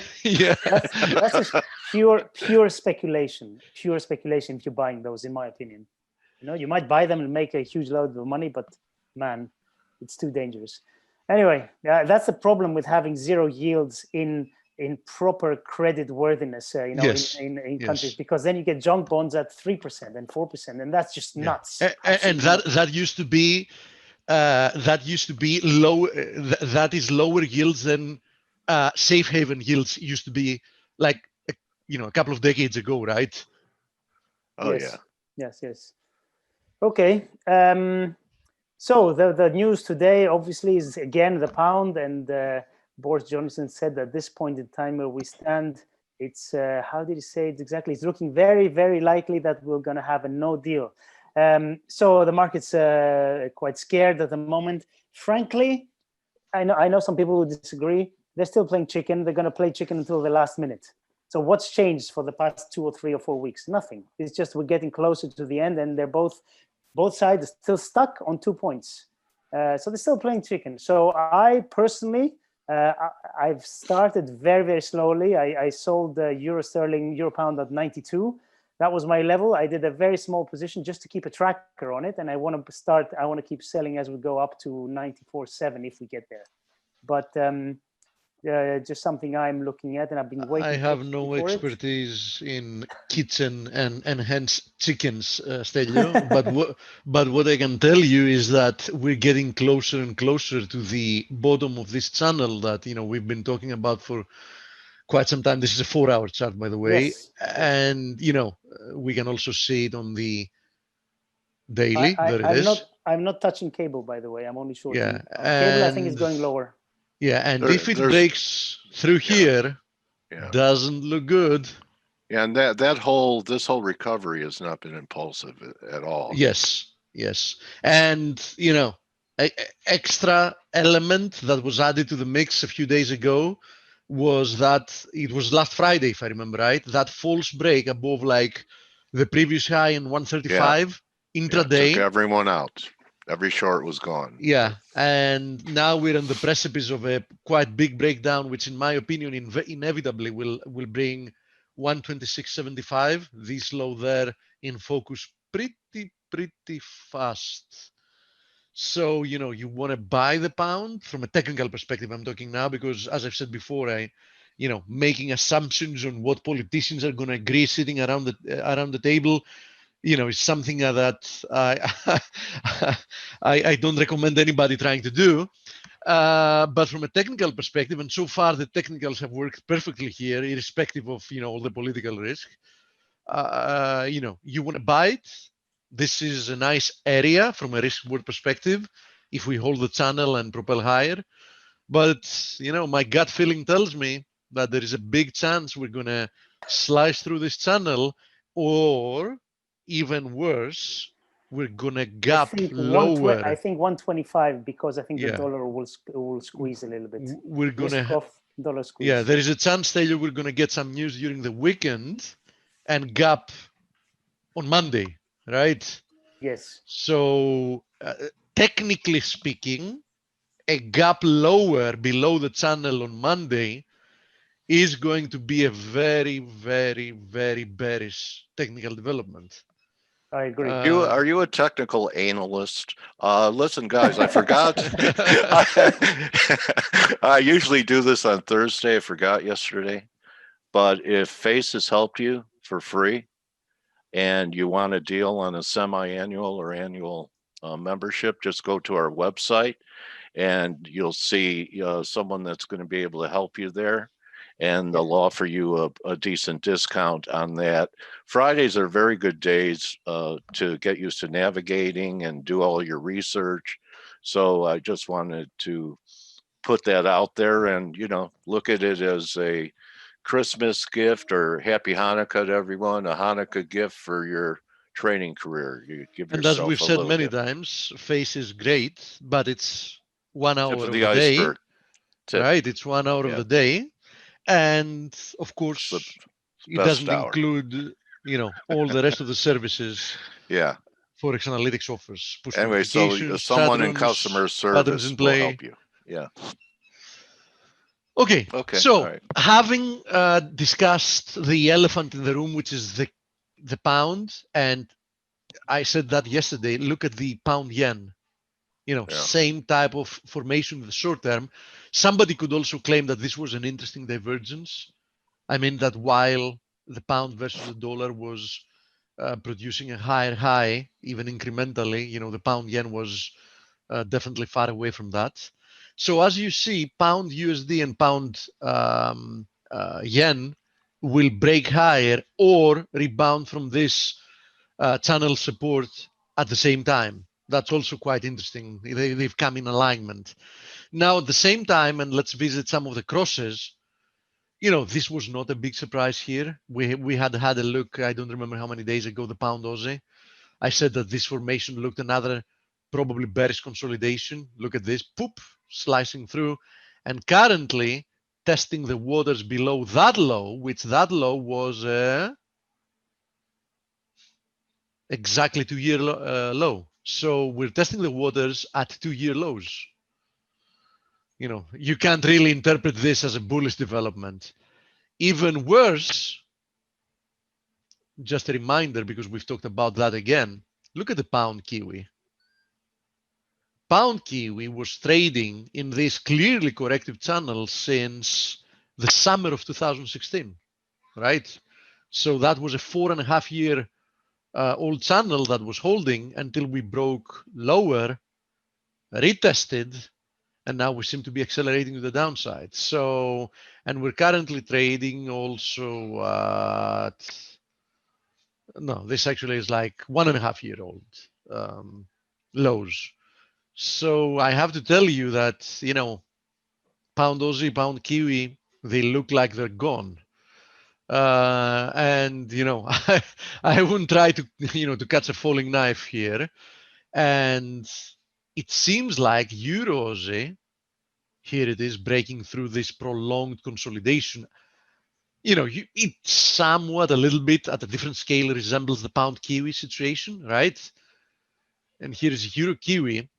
That's just pure speculation. Pure speculation if you're buying those, in my opinion. You might buy them and make a huge load of money, but man, it's too dangerous. Anyway, that's the problem with having zero yields in proper credit worthiness, in countries, because then you get junk bonds at 3% and 4%, and that's just nuts. And that used to be low. That is lower yields than safe haven yields used to be, like a couple of decades ago, right? Oh yes. Yes. Okay. So the news today obviously is again the pound, and Boris Johnson said at this point in time where we stand, it's how did he say it exactly? It's looking very, very likely that we're going to have a no deal. So the market's quite scared at the moment. Frankly, I know some people who disagree. They're still playing chicken. They're going to play chicken until the last minute. So what's changed for the past 2 or 3 or 4 weeks? Nothing. It's just we're getting closer to the end, and they're both sides are still stuck on 2 points. So they're still playing chicken. So I personally, I've started very, very slowly. I sold the euro sterling, euro pound at 92. That was my level. I did a very small position just to keep a tracker on it. And I want to keep selling as we go up to 94.7 if we get there. But just something I'm looking at, and I've been waiting. I have no expertise in kitchen and hence chickens, Stelio. but what I can tell you is that we're getting closer and closer to the bottom of this channel that we've been talking about for quite some time. This is a 4-hour chart, by the way, yes. And we can also see it on the daily. There it is. I'm not touching cable, by the way. I'm only shorting. Yeah, cable, I think, is going lower. Yeah, and if it breaks through here, doesn't look good. Yeah, and this whole recovery has not been impulsive at all. Yes. And extra element that was added to the mix a few days ago was that it was last Friday, if I remember right, that false break above like the previous high in 135 intraday. Took everyone out. Every short was gone. Yeah, and now we're on the precipice of a quite big breakdown, which in my opinion inevitably will bring 126.75, this low there, in focus pretty fast. So you want to buy the pound from a technical perspective. I'm talking now because, as I've said before, making assumptions on what politicians are going to agree sitting around the table, is something that I don't recommend anybody trying to do. But from a technical perspective, and so far the technicals have worked perfectly here, irrespective of all the political risk. You want to buy it. This is a nice area from a risk-reward perspective if we hold the channel and propel higher. But my gut feeling tells me that there is a big chance we're going to slice through this channel, or even worse, we're gonna gap lower. I think 125, because I think the dollar will squeeze a little bit. We're gonna dollar squeeze. Yeah, there is a chance that we're gonna get some news during the weekend and gap on Monday, right? Yes. So technically speaking, a gap lower below the channel on Monday is going to be a very, very, very bearish technical development. I agree. Are you a technical analyst? Listen, guys, I forgot. I usually do this on Thursday. I forgot yesterday. But if FACE has helped you for free and you want a deal on a semi-annual or annual membership, just go to our website and you'll see someone that's going to be able to help you there. And they'll offer you a decent discount on that. Fridays are very good days to get used to navigating and do all your research. So I just wanted to put that out there and, look at it as a Christmas gift or Happy Hanukkah to everyone, a Hanukkah gift for your trading career. You give and yourself as we've said many times, FACE is great, but it's 1 hour of the day, right? It's 1 hour of the day. And of course, it doesn't include, all the rest of the services. ForexAnalytix offers. Anyway, so someone in customer service will help you. Okay. So having discussed the elephant in the room, which is the pound, and I said that yesterday. Look at the pound yen. Same type of formation in the short term. Somebody could also claim that this was an interesting divergence. I mean that while the pound versus the dollar was producing a higher high, even incrementally, the pound yen was definitely far away from that. So as you see, pound USD and pound yen will break higher or rebound from this channel support at the same time. That's also quite interesting. They've come in alignment. Now, at the same time, and let's visit some of the crosses, this was not a big surprise here. We had a look, I don't remember how many days ago, the pound Aussie. I said that this formation looked another probably bearish consolidation. Look at this, poop, slicing through, and currently testing the waters below that low, which that low was exactly 2-year low. So we're testing the waters at 2-year lows. You can't really interpret this as a bullish development. Even worse, just a reminder, because we've talked about that again, look at the pound Kiwi. Pound Kiwi was trading in this clearly corrective channel since the summer of 2016, right? So that was a 4.5-year old channel that was holding until we broke lower, retested, and now we seem to be accelerating to the downside. So, and we're currently trading also at, no, this actually is like 1.5-year-old lows. So I have to tell you that, pound Aussie, pound Kiwi, they look like they're gone. And, I wouldn't try to, to catch a falling knife here. And it seems like Euro Aussie, here it is breaking through this prolonged consolidation. It somewhat a little bit at a different scale resembles the pound Kiwi situation, right? And here is Euro Kiwi.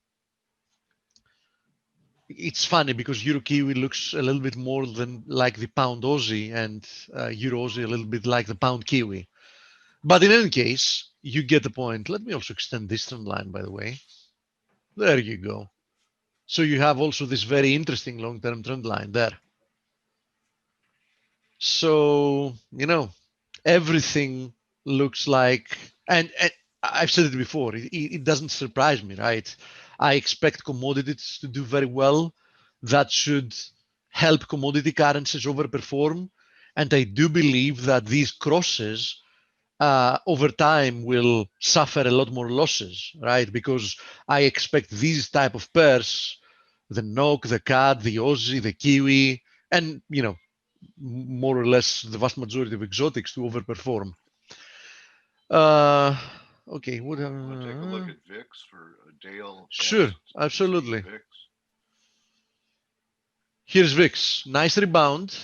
It's funny because Euro Kiwi looks a little bit more than like the pound Aussie, and Euro Aussie a little bit like the pound Kiwi. But in any case, you get the point. Let me also extend this trend line, by the way. There you go. So you have also this very interesting long-term trend line there. So, everything looks like, and I've said it before, it doesn't surprise me, right? I expect commodities to do very well. That should help commodity currencies overperform. And I do believe that these crosses over time will suffer a lot more losses, right? Because I expect these type of pairs, the NOK, the CAD, the Aussie, the Kiwi, and, more or less the vast majority of exotics to overperform. Okay, what? Want to take a look at VIX for Dale? Sure, absolutely. Here's VIX. Nice rebound.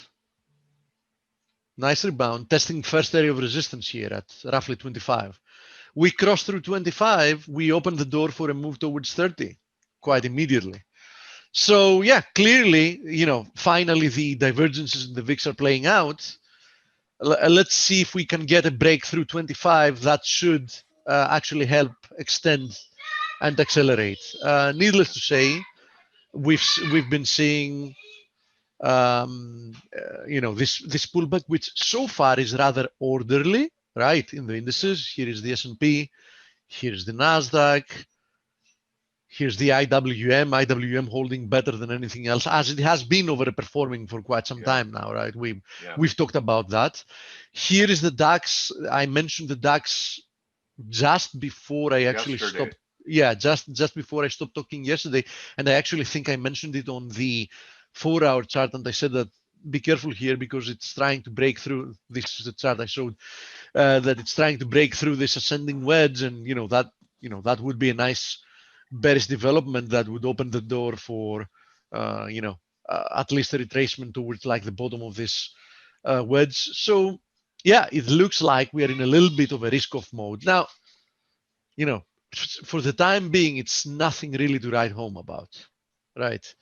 Nice rebound. Testing first area of resistance here at roughly 25. We crossed through 25. We opened the door for a move towards 30 quite immediately. So yeah, clearly, finally the divergences in the VIX are playing out. Let's see if we can get a breakthrough 25 that should actually help extend and accelerate. Needless to say, we've been seeing this pullback, which so far is rather orderly, right? In the indices, here is the S&P, here's the Nasdaq, here's the IWM holding better than anything else, as it has been overperforming for quite some time now, right? We've talked about that. Here is the DAX. I mentioned the DAX just before I actually stopped. Yeah, just before I stopped talking yesterday, and I actually think I mentioned it on the 4-hour chart, and I said that be careful here because it's trying to break through. This is the chart I showed that it's trying to break through this ascending wedge, and that would be a nice bearish development that would open the door for at least a retracement towards like the bottom of this wedge. So yeah, it looks like we are in a little bit of a risk-off mode now. For the time being, it's nothing really to write home about, right?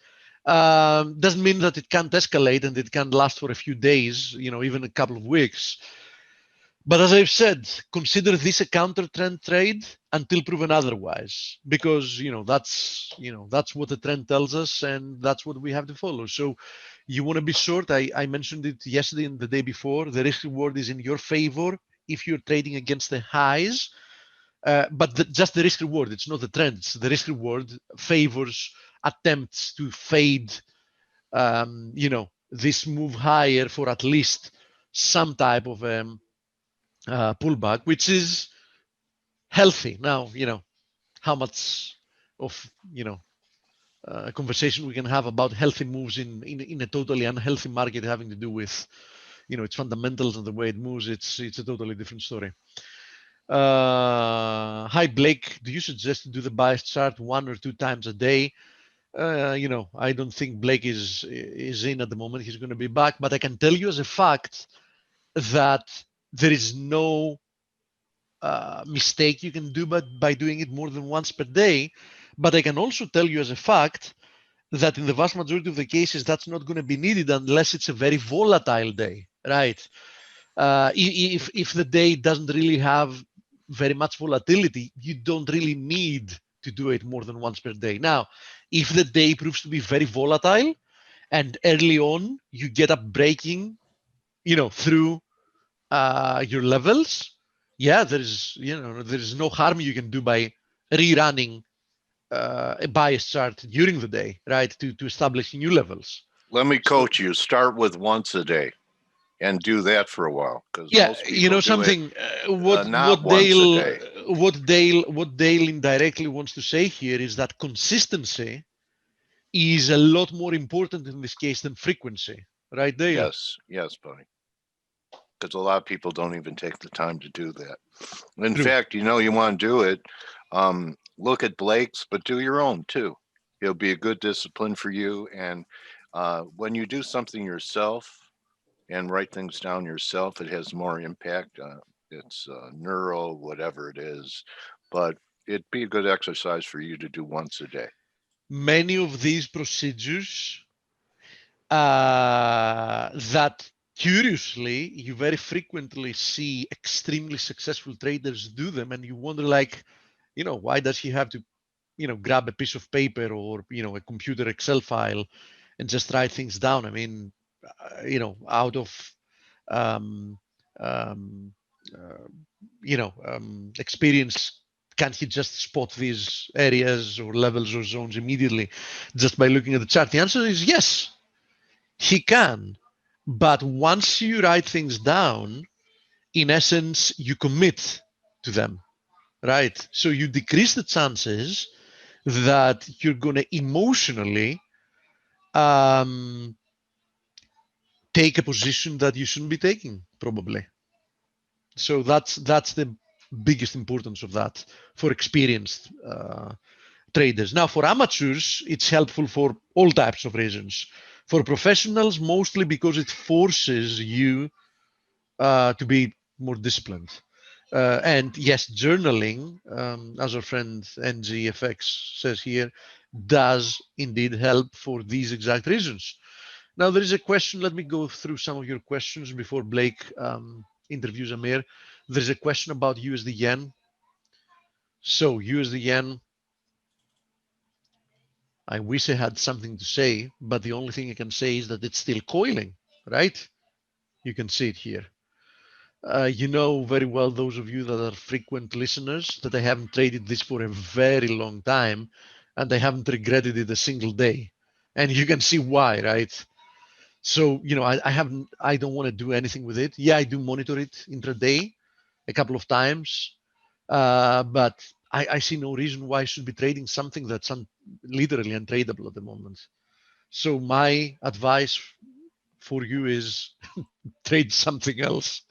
Doesn't mean that it can't escalate and it can last for a few days, even a couple of weeks. But as I've said, consider this a counter trend trade until proven otherwise, because that's what the trend tells us, and that's what we have to follow. So you want to be short. I mentioned it yesterday and the day before. The risk reward is in your favor if you're trading against the highs. But just the risk reward, it's not the trends. The risk reward favors attempts to fade, this move higher for at least some type of pullback, which is healthy. Now, how much of, conversation we can have about healthy moves in a totally unhealthy market having to do with, its fundamentals and the way it moves. It's a totally different story. Hi, Blake. Do you suggest to do the bias chart 1 or 2 times a day? You know, I don't think Blake is in at the moment. He's going to be back, but I can tell you as a fact that there is no mistake you can do by doing it more than once per day. But I can also tell you as a fact that in the vast majority of the cases, that's not going to be needed unless it's a very volatile day, right? If the day doesn't really have very much volatility, you don't really need to do it more than once per day. Now, if the day proves to be very volatile and early on you get up breaking, you know, through your levels, yeah, there's no harm you can do by rerunning a bias chart during the day, right, to establish new levels. Let me coach you. Start with once a day and do that for a while, because Yeah, most people you know do something. not once a day. What Dale indirectly wants to say here is that consistency is a lot more important in this case than frequency, right, Dale? Yes, buddy. Because a lot of people don't even take the time to do that. In True. fact, you know, you want to do it. Look at Blake's, but do your own too. It'll be a good discipline for you. And when you do something yourself and write things down yourself, it has more impact. It's neuro, whatever it is, but it'd be a good exercise for you to do once a day. Many of these procedures that curiously you very frequently see extremely successful traders do them, and you wonder, like, you know, why does he have to, you know, grab a piece of paper or, you know, a computer Excel file and just write things down? I mean, you know, out of um, um, experience, can't he just spot these areas or levels or zones immediately just by looking at the chart? The answer is yes, he can. But once you write things down, in essence, you commit to them, right? So you decrease the chances that you're going to emotionally take a position that you shouldn't be taking, probably. So that's the biggest importance of that for experienced traders. Now, for amateurs, it's helpful for all types of reasons. For professionals, mostly because it forces you to be more disciplined. And yes, journaling, as our friend NGFX says here, does indeed help for these exact reasons. Now, there is a question. Let me go through some of your questions before Blake interviews Amir. There's a question about USD yen. So USD yen, I wish I had something to say, but the only thing I can say is that it's still coiling, right? You can see it here. You know very well, those of you that are frequent listeners, that I haven't traded this for a very long time, and I haven't regretted it a single day. And you can see why, right? So, you know, I don't want to do anything with it. Yeah, I do monitor it intraday a couple of times, but I see no reason why I should be trading something that's literally untradeable at the moment. So my advice for you is trade something else.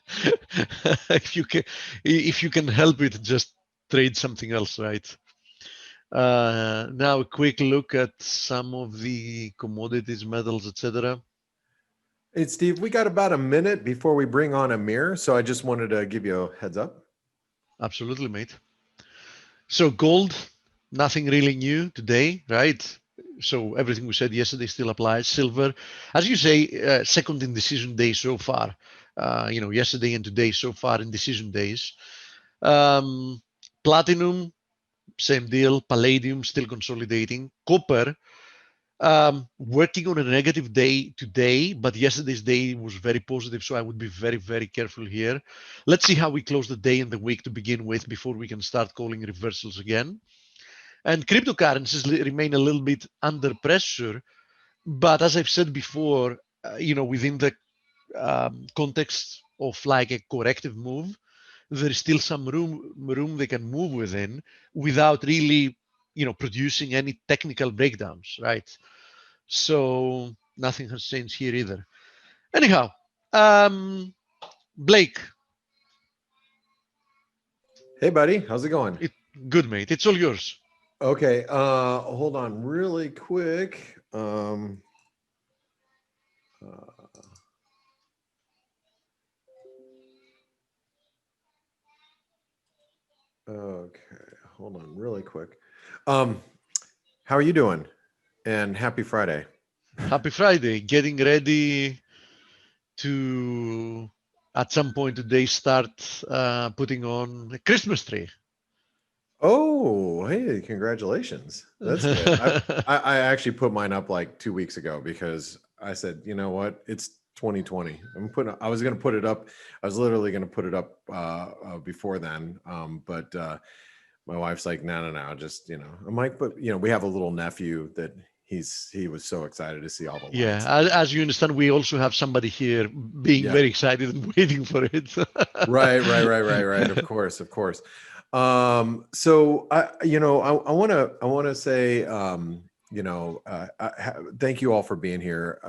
if you can help it, just trade something else, right? Now a quick look at some of the commodities, metals, etc. Hey, Steve, we got about a minute before we bring on Amir, so I just wanted to give you a heads up. Absolutely, mate. So gold, nothing really new today, right? So everything we said yesterday still applies. Silver, as you say, second in decision day so far. You know, yesterday and today so far in decision days. Platinum, same deal. Palladium still consolidating. Copper, working on a negative day today, but yesterday's day was very positive, so I would be very, very careful here. Let's see how we close the day and the week to begin with before we can start calling reversals again. And cryptocurrencies remain a little bit under pressure, but as I've said before, you know, within the context of like a corrective move, there is still some room they can move within without really, you know, producing any technical breakdowns, right? So nothing has changed here either. Anyhow, Blake. Hey, buddy, how's it going? Good, mate. It's all yours. Okay, hold on really quick. Okay, hold on really quick. How are you doing? And happy Friday. Happy Friday. Getting ready to, at some point today, start putting on a Christmas tree. Oh, hey, congratulations. That's good. I actually put mine up like 2 weeks ago because I said, you know what? It's 2020. I was going to put it up. I was literally going to put it up before then. But my wife's like, no, just, I'm like, but we have a little nephew that he was so excited to see all the lights. Yeah, as you understand, we also have somebody here being very excited and waiting for it. Right. Of course. So I want to say, thank you all for being here.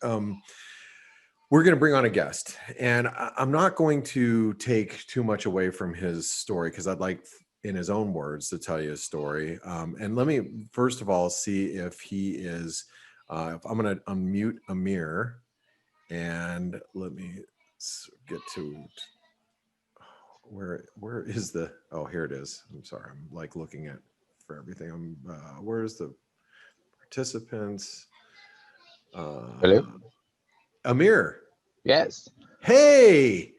We're going to bring on a guest, and I'm not going to take too much away from his story because I'd like, in his own words, to tell you a story. And let me first of all see if he is. If I'm going to unmute Amir, and let me get to. Where is the, oh, here it is. I'm sorry, I'm like looking at for everything. Where's the participants? Hello. Amir. Yes. Hey,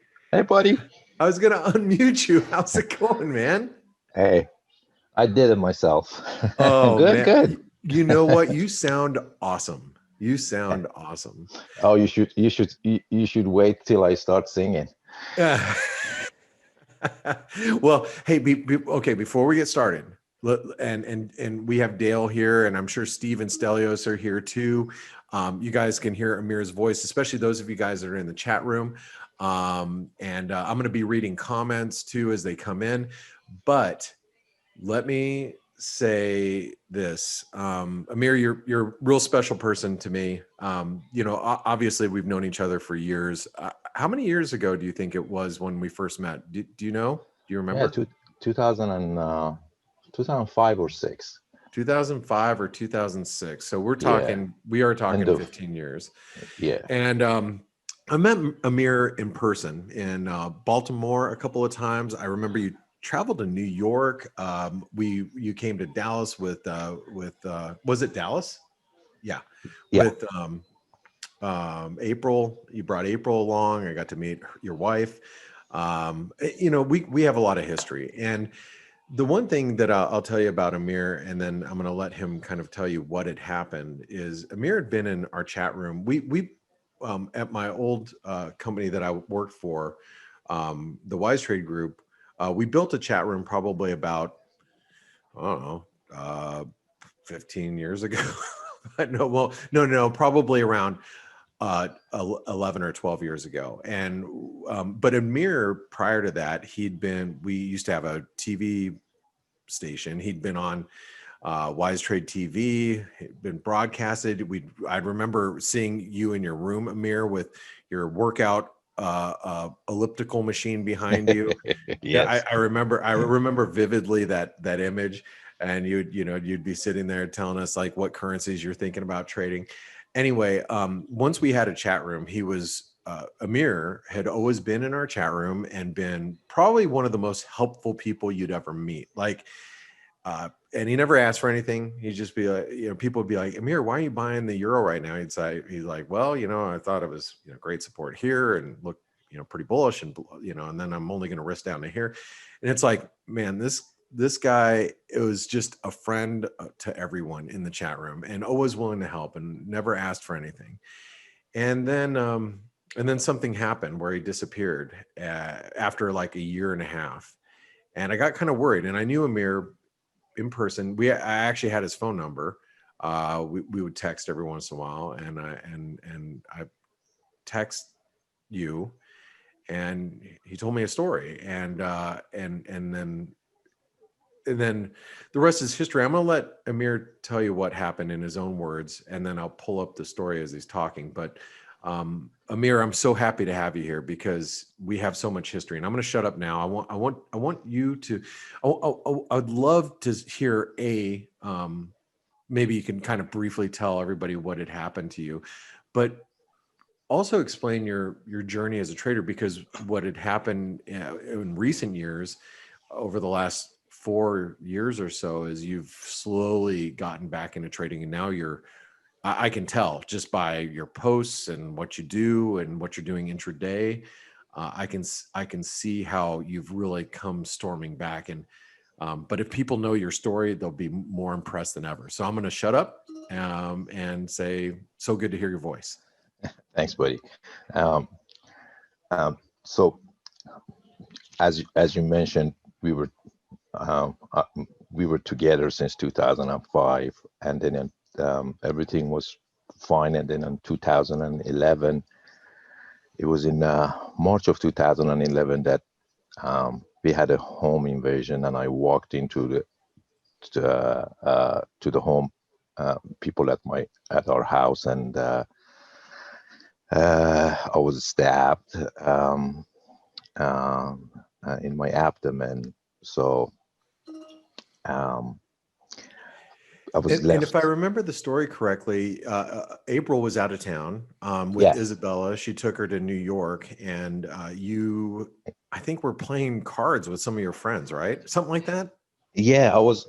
buddy. I was gonna unmute you. How's it going, man? Hey, I did it myself. Oh, good, man. good. You know what? You sound awesome. You sound awesome. Oh, you should wait till I start singing. Yeah. Well, hey, okay, before we get started, and we have Dale here, and I'm sure Steve and Stelios are here too. You guys can hear Amir's voice, especially those of you guys that are in the chat room. And I'm going to be reading comments too as they come in. But let me say this, Amir, you're a real special person to me. Obviously we've known each other for years. How many years ago do you think it was when we first met? Do you know? Do you remember? Yeah, 2005 or 6. 2005 or 2006. So we are talking 15 years. Yeah. And I met Amir in person in Baltimore a couple of times. I remember you traveled to New York. You came to Dallas with was it Dallas? Yeah. With April. You brought April along. I got to meet your wife. We have a lot of history. And the one thing that I'll tell you about Amir, and then I'm going to let him kind of tell you what had happened, is Amir had been in our chat room. We at my old company that I worked for, the Wise Trade Group, we built a chat room probably about, I don't know, 15 years ago. No, probably around 11 or 12 years ago. And but Amir, prior to that, we used to have a TV station. He'd been on Wise Trade TV, been broadcasted. I remember seeing you in your room, Amir, with your workout elliptical machine behind you. Yes. Yeah, I remember vividly that image. And you'd be sitting there telling us like what currencies you're thinking about trading. Anyway, once we had a chat room, Amir had always been in our chat room and been probably one of the most helpful people you'd ever meet. And he never asked for anything. He'd just be like, people would be like, Amir, why are you buying the euro right now? He's like, well, I thought it was, great support here and look, pretty bullish and, and then I'm only going to risk down to here. And it's like, man, this guy, it was just a friend to everyone in the chat room and always willing to help and never asked for anything. And then something happened where he disappeared after like a year and a half. And I got kind of worried, and I knew Amir in person. I actually had his phone number. We would text every once in a while, and I text you, and he told me a story, and then the rest is history. I'm going to let Amir tell you what happened in his own words, and then I'll pull up the story as he's talking. But Amir, I'm so happy to have you here because we have so much history, and I'm going to shut up now. I want you to, I'd love to hear maybe you can kind of briefly tell everybody what had happened to you, but also explain your journey as a trader, because what had happened in recent years, over the last 4 years or so, is you've slowly gotten back into trading, and now I can tell just by your posts and what you do and what you're doing intraday. I can see how you've really come storming back. And but if people know your story, they'll be more impressed than ever. So I'm going to shut up and say, so good to hear your voice. Thanks, buddy. So as you mentioned, we were together since 2005, and then everything was fine. And then in 2011, it was in March of 2011 that we had a home invasion, and I walked into the home, people at our house, and I was stabbed in my abdomen. So I was left. And if I remember the story correctly, April was out of town with Yes. Isabella. She took her to New York, and you, I think, were playing cards with some of your friends, right? Something like that. Yeah, I was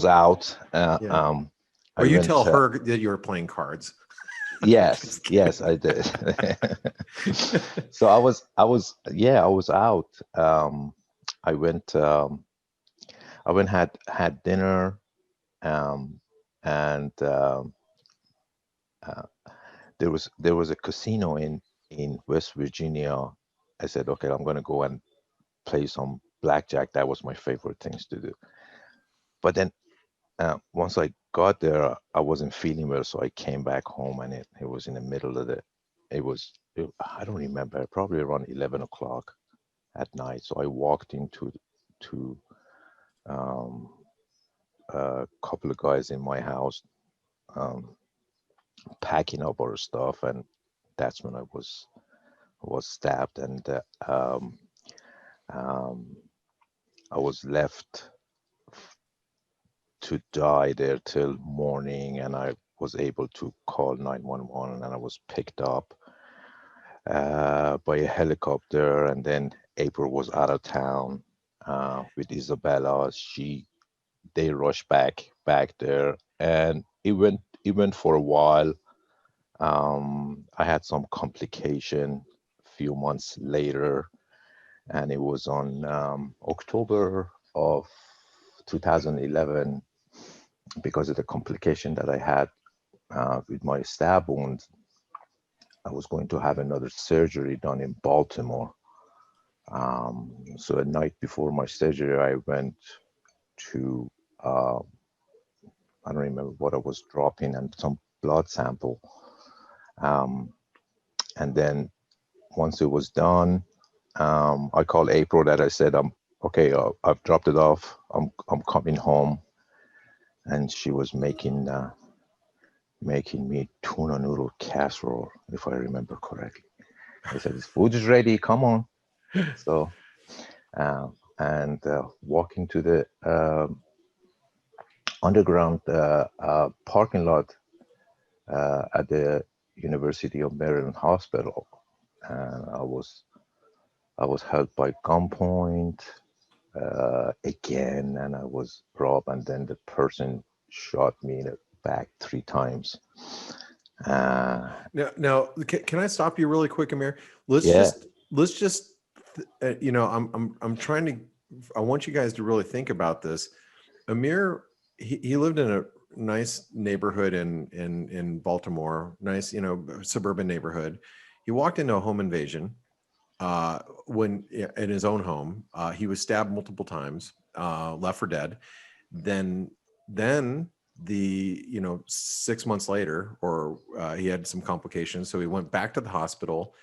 out. Yeah. I Or you went, tell her that you were playing cards. Yes, yes, I did. So I was out. I went had dinner, and there was a casino in West Virginia. I said, okay, I'm gonna go and play some blackjack. That was my favorite things to do. But then once I got there, I wasn't feeling well, so I came back home, and it was in the middle of I don't remember, probably around 11 o'clock at night. So I walked into a couple of guys in my house, packing up our stuff, and that's when I was stabbed, and I was left to die there till morning, and I was able to call 911, and I was picked up by a helicopter. And then April was out of town with Isabella. They rushed back there, and it went for a while. I had some complication a few months later, and it was on October of 2011. Because of the complication that I had with my stab wound, I was going to have another surgery done in Baltimore. So a night before my surgery, I went to, I don't remember what I was dropping, and some blood sample. And then once it was done, I called April that I said, okay, I've dropped it off. I'm coming home. And she was making me tuna noodle casserole, if I remember correctly. I said, "This food is ready. Come on." So, and walking to the underground parking lot at the University of Maryland Hospital, and I was held by gunpoint again, and I was robbed, and then the person shot me in the back 3 times. Now, can I stop you really quick, Amir? Let's just I'm trying to, I want you guys to really think about this. Amir, he lived in a nice neighborhood in Baltimore, nice, suburban neighborhood. He walked into a home invasion when in his own home. He was stabbed multiple times, left for dead. Then the 6 months later, or he had some complications, so he went back to the hospital.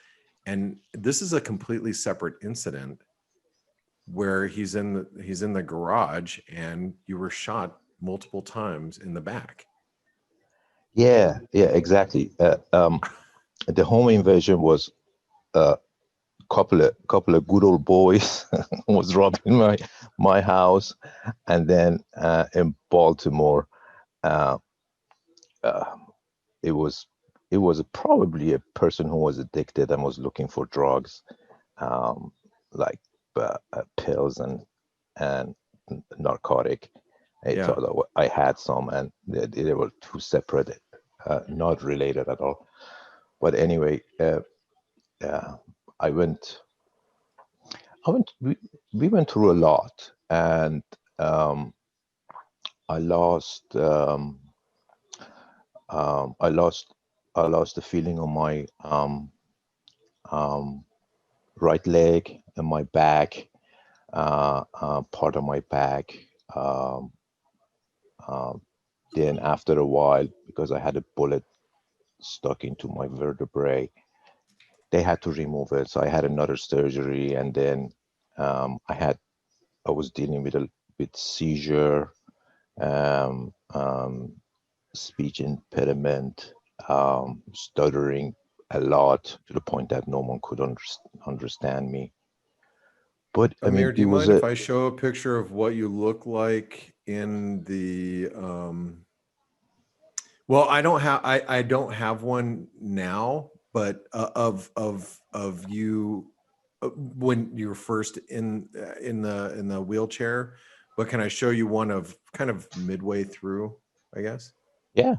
And this is a completely separate incident where he's in the garage, and you were shot multiple times in the back. Yeah, exactly. the home invasion was a couple of good old boys was robbing my house, and then in Baltimore, uh, uh, it was probably a person who was addicted and was looking for drugs, like pills and narcotic. I Yeah. thought I had some, and they were two separate, not related at all. But anyway, uh, I went. We went through a lot, and um, I lost. I lost. I lost the feeling on my um, right leg and my back, part of my back. Um, um, then after a while, because I had a bullet stuck into my vertebrae, they had to remove it. So I had another surgery, and then I was dealing with a with seizure, um, um, speech impediment, stuttering a lot to the point that no one could understand me. But I mean, Amir, do it you was mind a if I show a picture of what you look like in the well, I don't have one now, but of you when you were first in the wheelchair. But can I show you one of kind of midway through, I guess? yeah,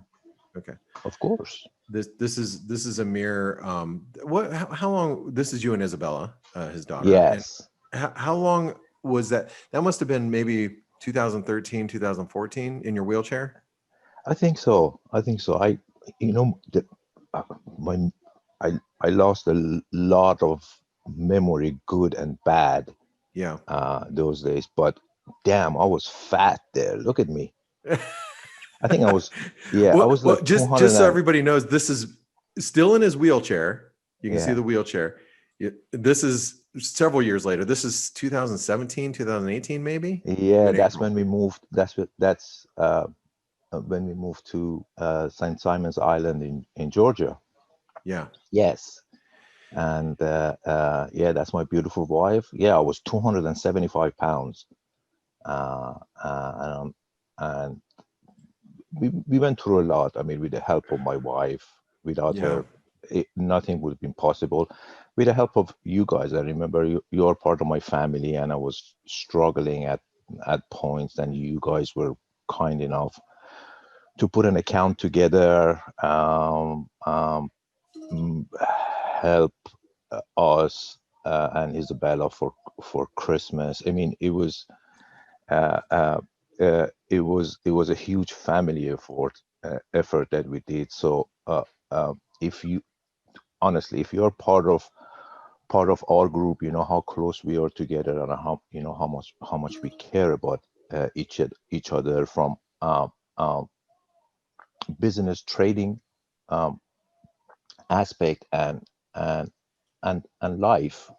Okay. of course. This is Amir. How long? This is you and Isabella, his daughter. And Yes, how long was that? That must have been maybe 2013, 2014 in your wheelchair. I think so. I think so. You know, uh, my, I lost a lot of memory, good and bad, Yeah. those days. But damn, I was fat there. Look at me. I think I was, yeah, I was Well, like just 200 so and, everybody knows, this is still in his wheelchair. You can see yeah, the wheelchair. This is several years later. This is 2017, 2018, maybe. yeah. In That's April. when we moved. That's when we moved to St. Simon's Island in Georgia. Yeah. Yes. And yeah, that's my beautiful wife. Yeah, I was 275 pounds. Uh, uh, and we went through a lot. I mean, with the help of my wife, without Yeah. her, nothing would have been possible. With the help of you guys, I remember you're part of my family, and I was struggling at points, and you guys were kind enough to put an account together, help us and Isabella for Christmas. I mean, uh, uh, it was a huge family effort that we did. So if you honestly, if you're part of our group, you know how close we are together, and how you know how much we care about each other, from um, business trading um, aspect and and life.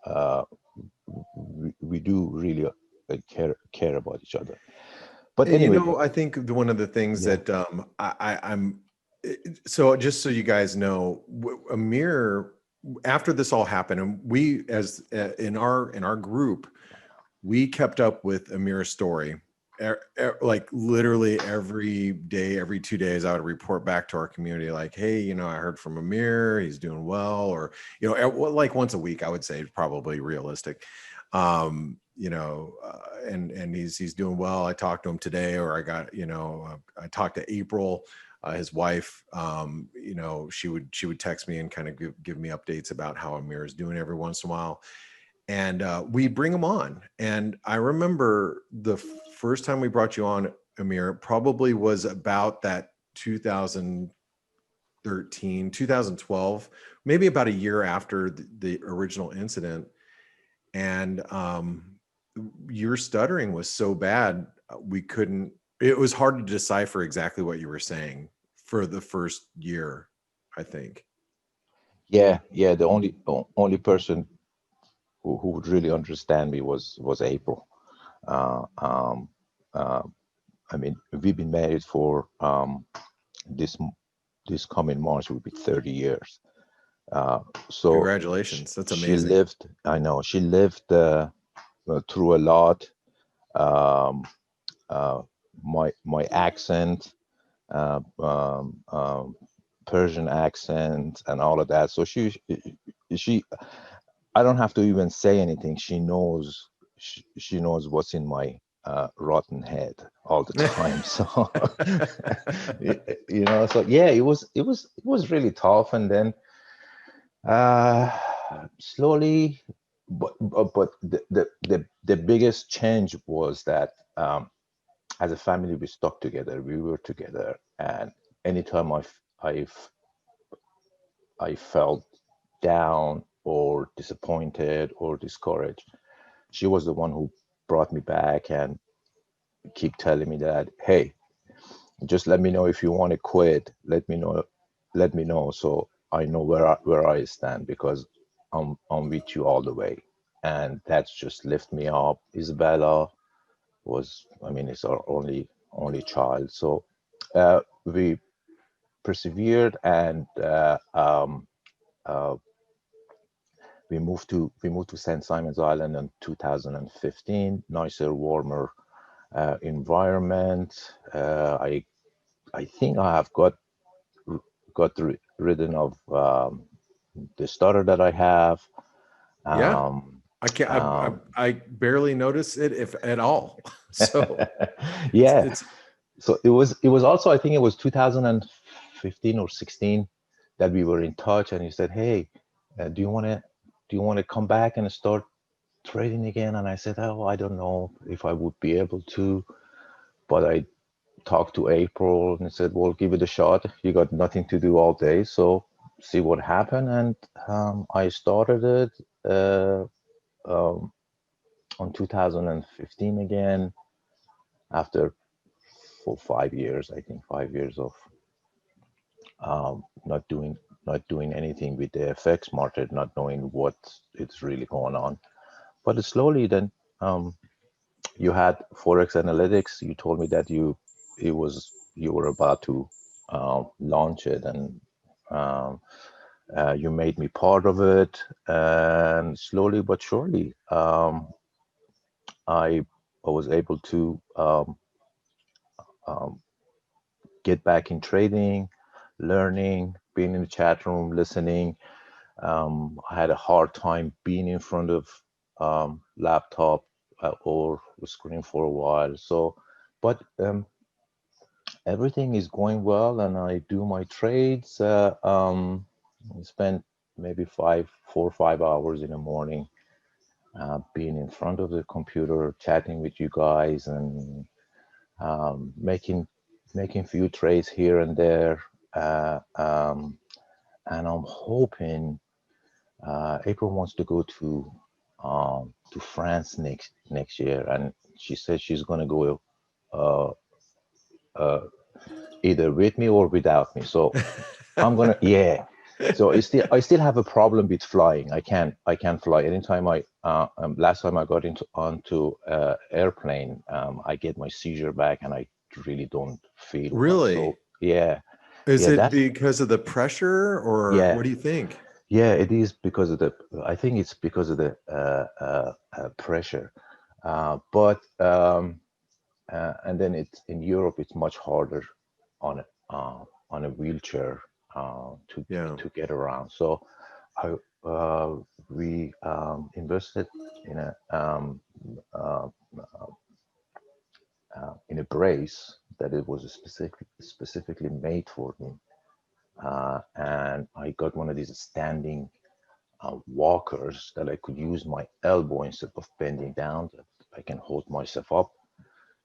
We do really care about each other. But You anyway, know, I think one of the things yeah, that I'm so just so you guys know, Amir, after this all happened, and we as in our group, we kept up with Amir's story. Like literally every day, every 2 days, I would report back to our community, like, "Hey, you know, I heard from Amir. He's doing well," or like once a week, I would say, probably realistic. And he's doing well. I talked to him today, or I talked to April, his wife. She would text me and kind of give me updates about how Amir is doing every once in a while, and we bring him on. And I remember the first time we brought you on, Amir, probably was about that 2013, 2012, maybe about a year after the original incident. And your stuttering was so bad, it was hard to decipher exactly what you were saying for the first year, I think. yeah. The only person who would really understand me was April. Uh, um, uh, I mean, we've been married for this coming March will be 30 years. So Congratulations. That's she amazing. lived, I know, she lived through a lot. My accent, Persian accent, and all of that. So she, I don't have to even say anything. She knows, she knows what's in my rotten head all the time. So you know, so yeah, it was really tough, and then slowly, but the biggest change was that as a family we stuck together, we were together, and anytime I felt down or disappointed or discouraged, she was the one who brought me back and keep telling me that, hey, just let me know if you want to quit. Let me know so I know where I stand, because I'm with you all the way. And that's just lift me up. Isabella was, I mean, it's our only child. So we persevered, and we moved to St. Simon's Island in 2015. Nicer, warmer environment. I think I have got ridden of the stutter that I have. Yeah. I can't. I barely notice it, if at all. So yeah. it's so it was also, I think it was 2015 or 16 that we were in touch, and he said, hey, do you want to come back and start trading again? And I said, oh, I don't know if I would be able to, but I talked to April and said, well, give it a shot. You got nothing to do all day, so see what happened. And I started it on 2015 again, after 5 years, I think 5 years of not doing anything with the FX market, not knowing what it's really going on. But slowly then you had ForexAnalytix. You told me that you were about to launch it, and you made me part of it. And slowly but surely, I was able to get back in trading, learning, being in the chat room, listening. I had a hard time being in front of laptop or screen for a while. So, but everything is going well, and I do my trades. I spend maybe 4 or 5 hours in the morning being in front of the computer, chatting with you guys, and making few trades here and there. And I'm hoping April wants to go to France next year, and she said she's going to go either with me or without me. So I'm gonna, yeah. So I still have a problem with flying. I can't fly. Anytime last time I got onto airplane, I get my seizure back, and I really don't feel well. really. So yeah. Is Yeah, it because of the pressure, or Yeah. what do you think? Yeah, it is because of I think it's because of the pressure. But and then it's in Europe, it's much harder on a wheelchair to get around. So we invested in a brace that it was specifically made for me, and I got one of these standing walkers that I could use my elbow instead of bending down. That I can hold myself up.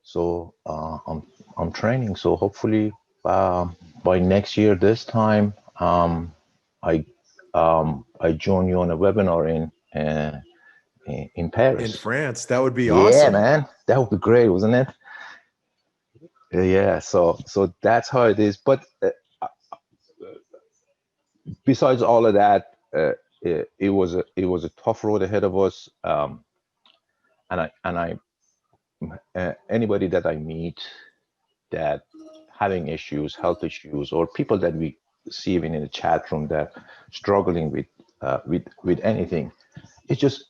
So I'm training. So hopefully by next year this time, I join you on a webinar in Paris. In France, that would be Yeah, awesome. man, that would be great, wasn't it? Yeah. So that's how it is. But besides all of that, it was a tough road ahead of us. And I anybody that I meet that having issues, health issues, or people that we see even in the chat room that struggling with anything, it just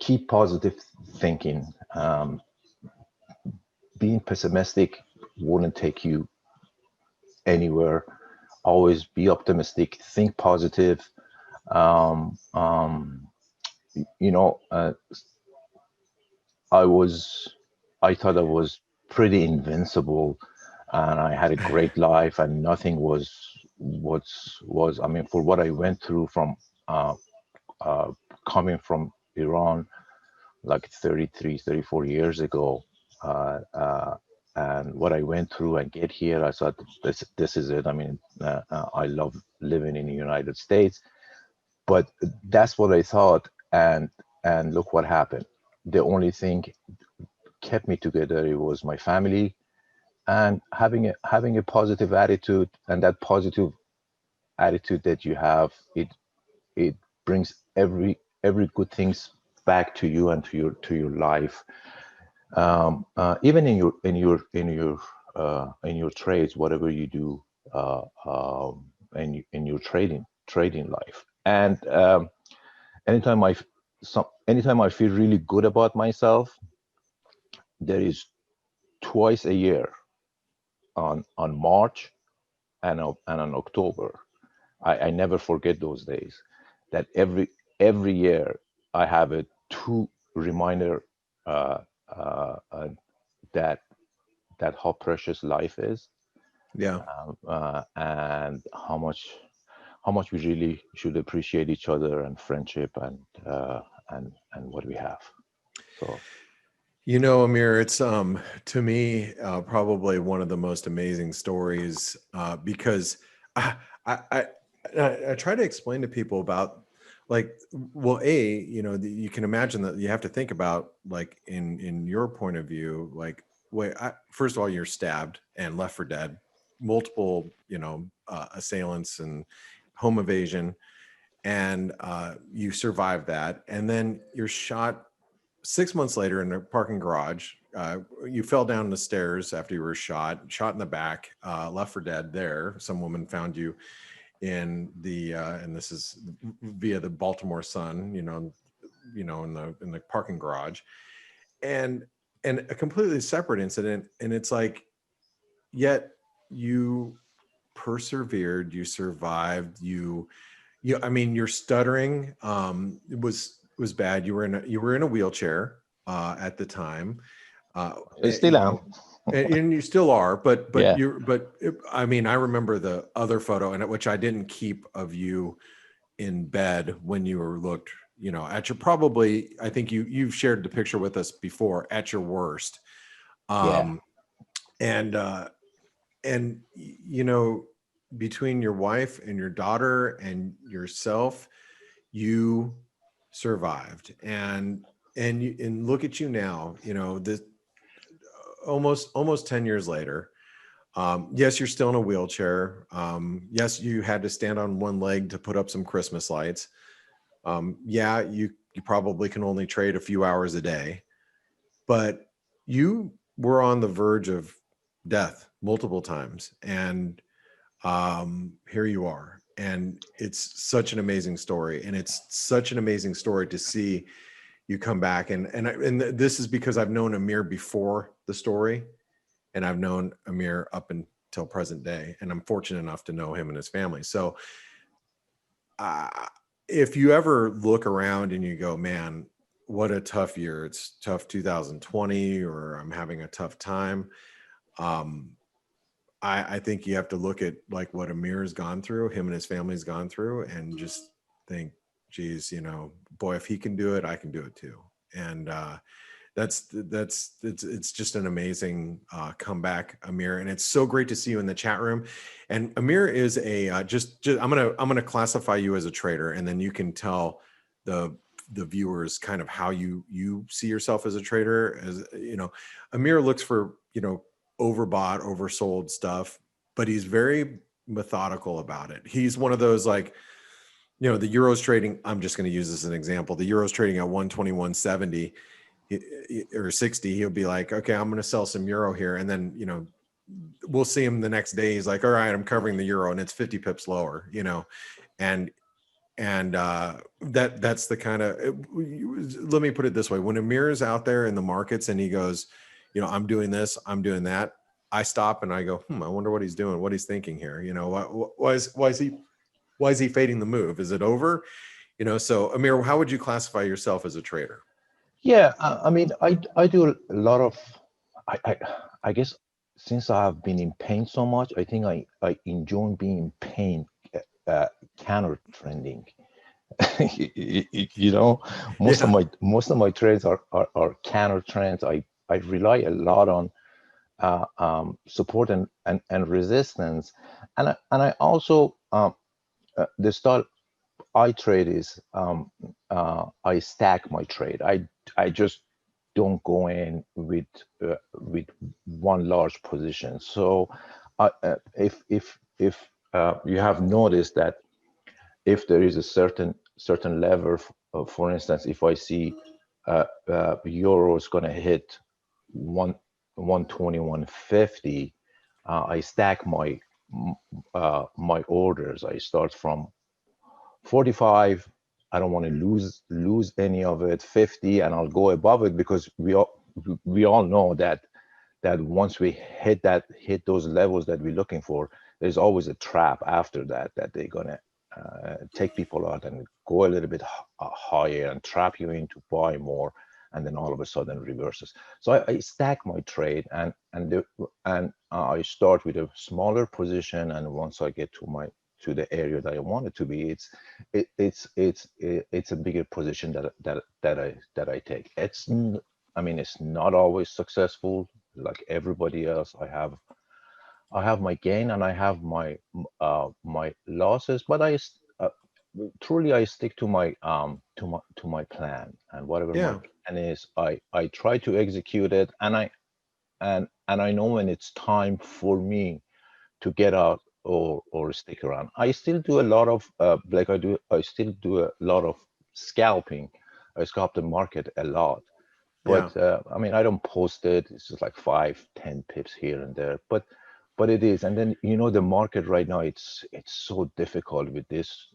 keep positive thinking. Being pessimistic wouldn't take you anywhere. Always be optimistic, think positive. You know, I thought I was pretty invincible, and I had a great life, and nothing was. I mean, for what I went through from coming from Iran, like 34 years ago, and what I went through and get here, I thought this is it. I mean, I love living in the United States, but that's what I thought, and look what happened. The only thing kept me together, it was my family, and having a positive attitude. And that positive attitude that you have, it brings every good things back to you and to your life. Even in your trades, whatever you do, in your trading life. And anytime I feel really good about myself, there is twice a year on March and on October. I never forget those days. That every year I have a two reminder that how precious life is, Yeah. and how much we really should appreciate each other and friendship and what we have. So, You know, Amir, it's to me probably one of the most amazing stories because I try to explain to people about, like, well, you know, you can imagine that you have to think about, like, in your point of view, like, wait, first of all, you're stabbed and left for dead, multiple, you know, assailants and home evasion, and you survive that, and then you're shot 6 months later in a parking garage. You fell down the stairs after you were shot in the back, left for dead there. Some woman found you in the, and this is via the Baltimore Sun, in the parking garage, and a completely separate incident. And it's like, yet you persevered, you survived, I mean, your stuttering was bad. You were in a wheelchair at the time. I still am. And you still are, but Yeah. I mean, I remember the other photo, and which I didn't keep, of you in bed when you were looked, at your, probably, I think you've shared the picture with us before, at your worst. Yeah. And between your wife and your daughter and yourself, you survived, and look at you now, this almost 10 years later. Yes, you're still in a wheelchair. Yes, you had to stand on one leg to put up some Christmas lights. Yeah, you probably can only trade a few hours a day, but you were on the verge of death multiple times, and here you are. And it's such an amazing story, and it's such an amazing story to see you come back. And this is because I've known Amir before the story, and I've known Amir up until present day, and I'm fortunate enough to know him and his family. So if you ever look around and you go, man, what a tough year, it's tough 2020, or I'm having a tough time, I think you have to look at, like, what Amir has gone through, him and his family's gone through, and just think, geez, boy, if he can do it, I can do it too. And it's just an amazing comeback, Amir. And it's so great to see you in the chat room. And Amir is I'm gonna classify you as a trader, and then you can tell the viewers kind of how you see yourself as a trader. As Amir looks for overbought, oversold stuff, but he's very methodical about it. He's one of those, like, the Euro's trading, I'm just going to use this as an example. The Euro's trading at 121.70 or 60. He'll be like, okay, I'm going to sell some Euro here. And then, we'll see him the next day. He's like, all right, I'm covering the euro and it's 50 pips lower, you know, and that's the kind of, let me put it this way. When Amir is out there in the markets and he goes, you know, I'm doing this, I'm doing that, I stop and I go, I wonder what he's doing, what he's thinking here. You know, why is he fading the move? Is it over? You know, so Amir, how would you classify yourself as a trader? Yeah, I mean, I do a lot of, I guess since I have been in pain so much, I think I enjoy being in pain, counter trending. You know, most of my trades are counter trends. I rely a lot on support and resistance, and I also the style I trade is I stack my trade. I just don't go in with one large position. So if you have noticed that if there is a certain level, for instance, if I see euro is going to hit 120, 150, I stack my my orders. I start from 45. I don't want to lose any of it. 50, and I'll go above it, because we all know that once we hit those levels that we're looking for, there's always a trap after that they're gonna take people out and go a little bit higher and trap you into buy more, and then all of a sudden reverses. So I stack my trade, and I start with a smaller position, and once I get to the area that I want it to be, it's a bigger position that I take. I mean, it's not always successful. Like everybody else, I have my gain and I have my my losses, but I stick to my plan, and whatever my plan is, I try to execute it, and I know when it's time for me to get out or stick around. I still do a lot of I still do a lot of scalping. I scalp the market a lot, but I mean, I don't post it. It's just like 5-10 pips here and there, but it is. And then, you know, the market right now, it's so difficult with this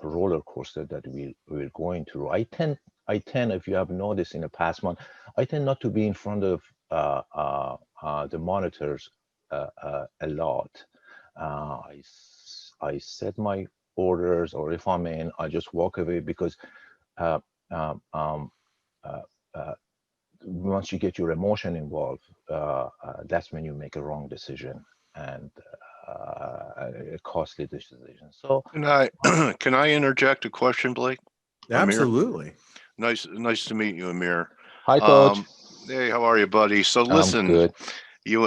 roller coaster that we're going through. I tend, if you have noticed in the past month, I tend not to be in front of the monitors a lot. I set my orders, or if I'm in, I just walk away, because once you get your emotion involved, that's when you make a wrong decision, and a costly decision. So can I interject a question, Blake? Absolutely. Amir? Nice to meet you, Amir. Hi, Coach. Hey, how are you, buddy? So listen, I'm good. You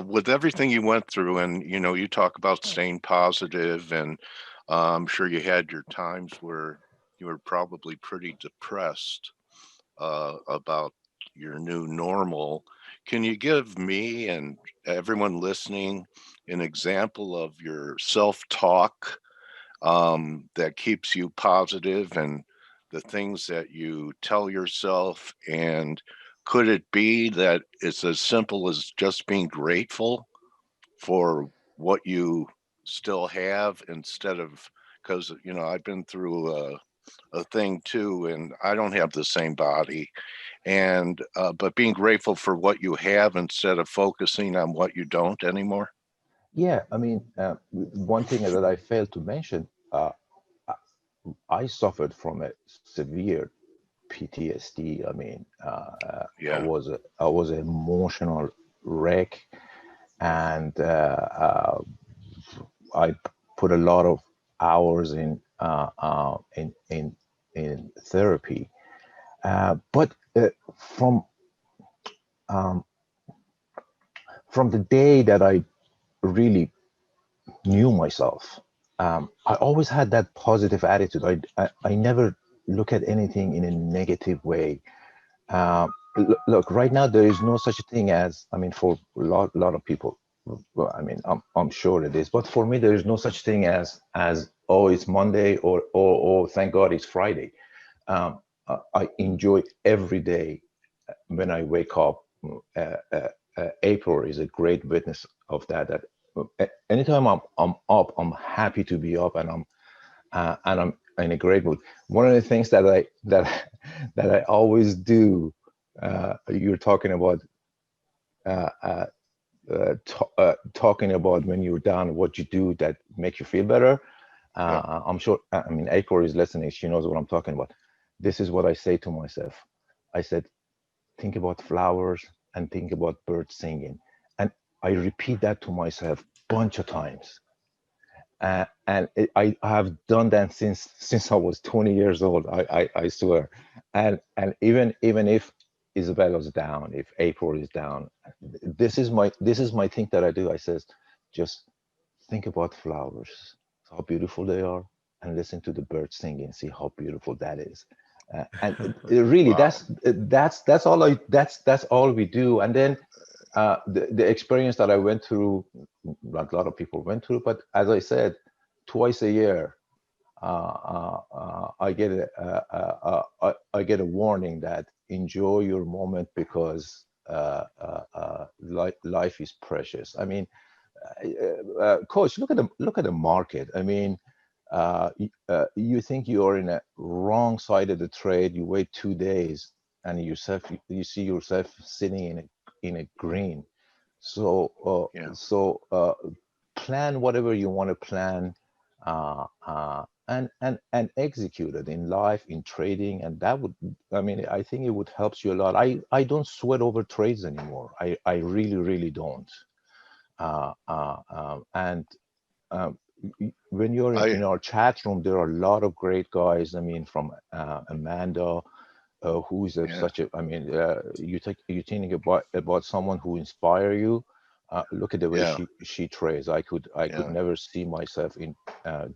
with everything you went through, and you know, you talk about staying positive, and I'm sure you had your times where you were probably pretty depressed about your new normal. Can you give me and everyone listening an example of your self-talk that keeps you positive, and the things that you tell yourself? And could it be that it's as simple as just being grateful for what you still have, instead of, because, you know, I've been through a thing too, and I don't have the same body, and but being grateful for what you have instead of focusing on what you don't anymore. Yeah, I mean, one thing that I failed to mention, I suffered from a severe PTSD. I mean, I was an emotional wreck, and I put a lot of hours in therapy. But from the day that I really knew myself, I always had that positive attitude. I never look at anything in a negative way. Look, right now there is no such thing as, I mean, for a lot of people, well, I mean, I'm sure it is, but for me, there is no such thing as oh, it's Monday, or thank God it's Friday. I enjoy every day when I wake up April is a great witness of that. Anytime I'm up, I'm happy to be up, and I'm in a great mood. One of the things that I always do, you're talking about talking about when you're down, what you do that make you feel better. I'm sure, I mean, April is listening. She knows what I'm talking about. This is what I say to myself. I said, think about flowers and think about birds singing. And I repeat that to myself a bunch of times. I have done that since I was 20 years old. I swear. And even if Isabella's down, if April is down, this is my thing that I do. I says, just think about flowers, how beautiful they are, and listen to the birds singing. See how beautiful that is. And really, Wow. that's all we do. And then the experience that I went through, a lot of people went through, but as I said, twice a year, I get a warning that enjoy your moment, because life is precious. I mean, Coach, look at the market. I mean, you think you're in a wrong side of the trade. You wait 2 days, and you see yourself sitting in a green. So plan whatever you want to plan, and execute it in life, in trading, and that would, I mean, I think it would help you a lot. I don't sweat over trades anymore. I really don't. And when you're in our chat room, there are a lot of great guys. I mean, from Amanda, who's such a, I mean, you think about someone who inspire you. Look at the way she trades. I could never see myself in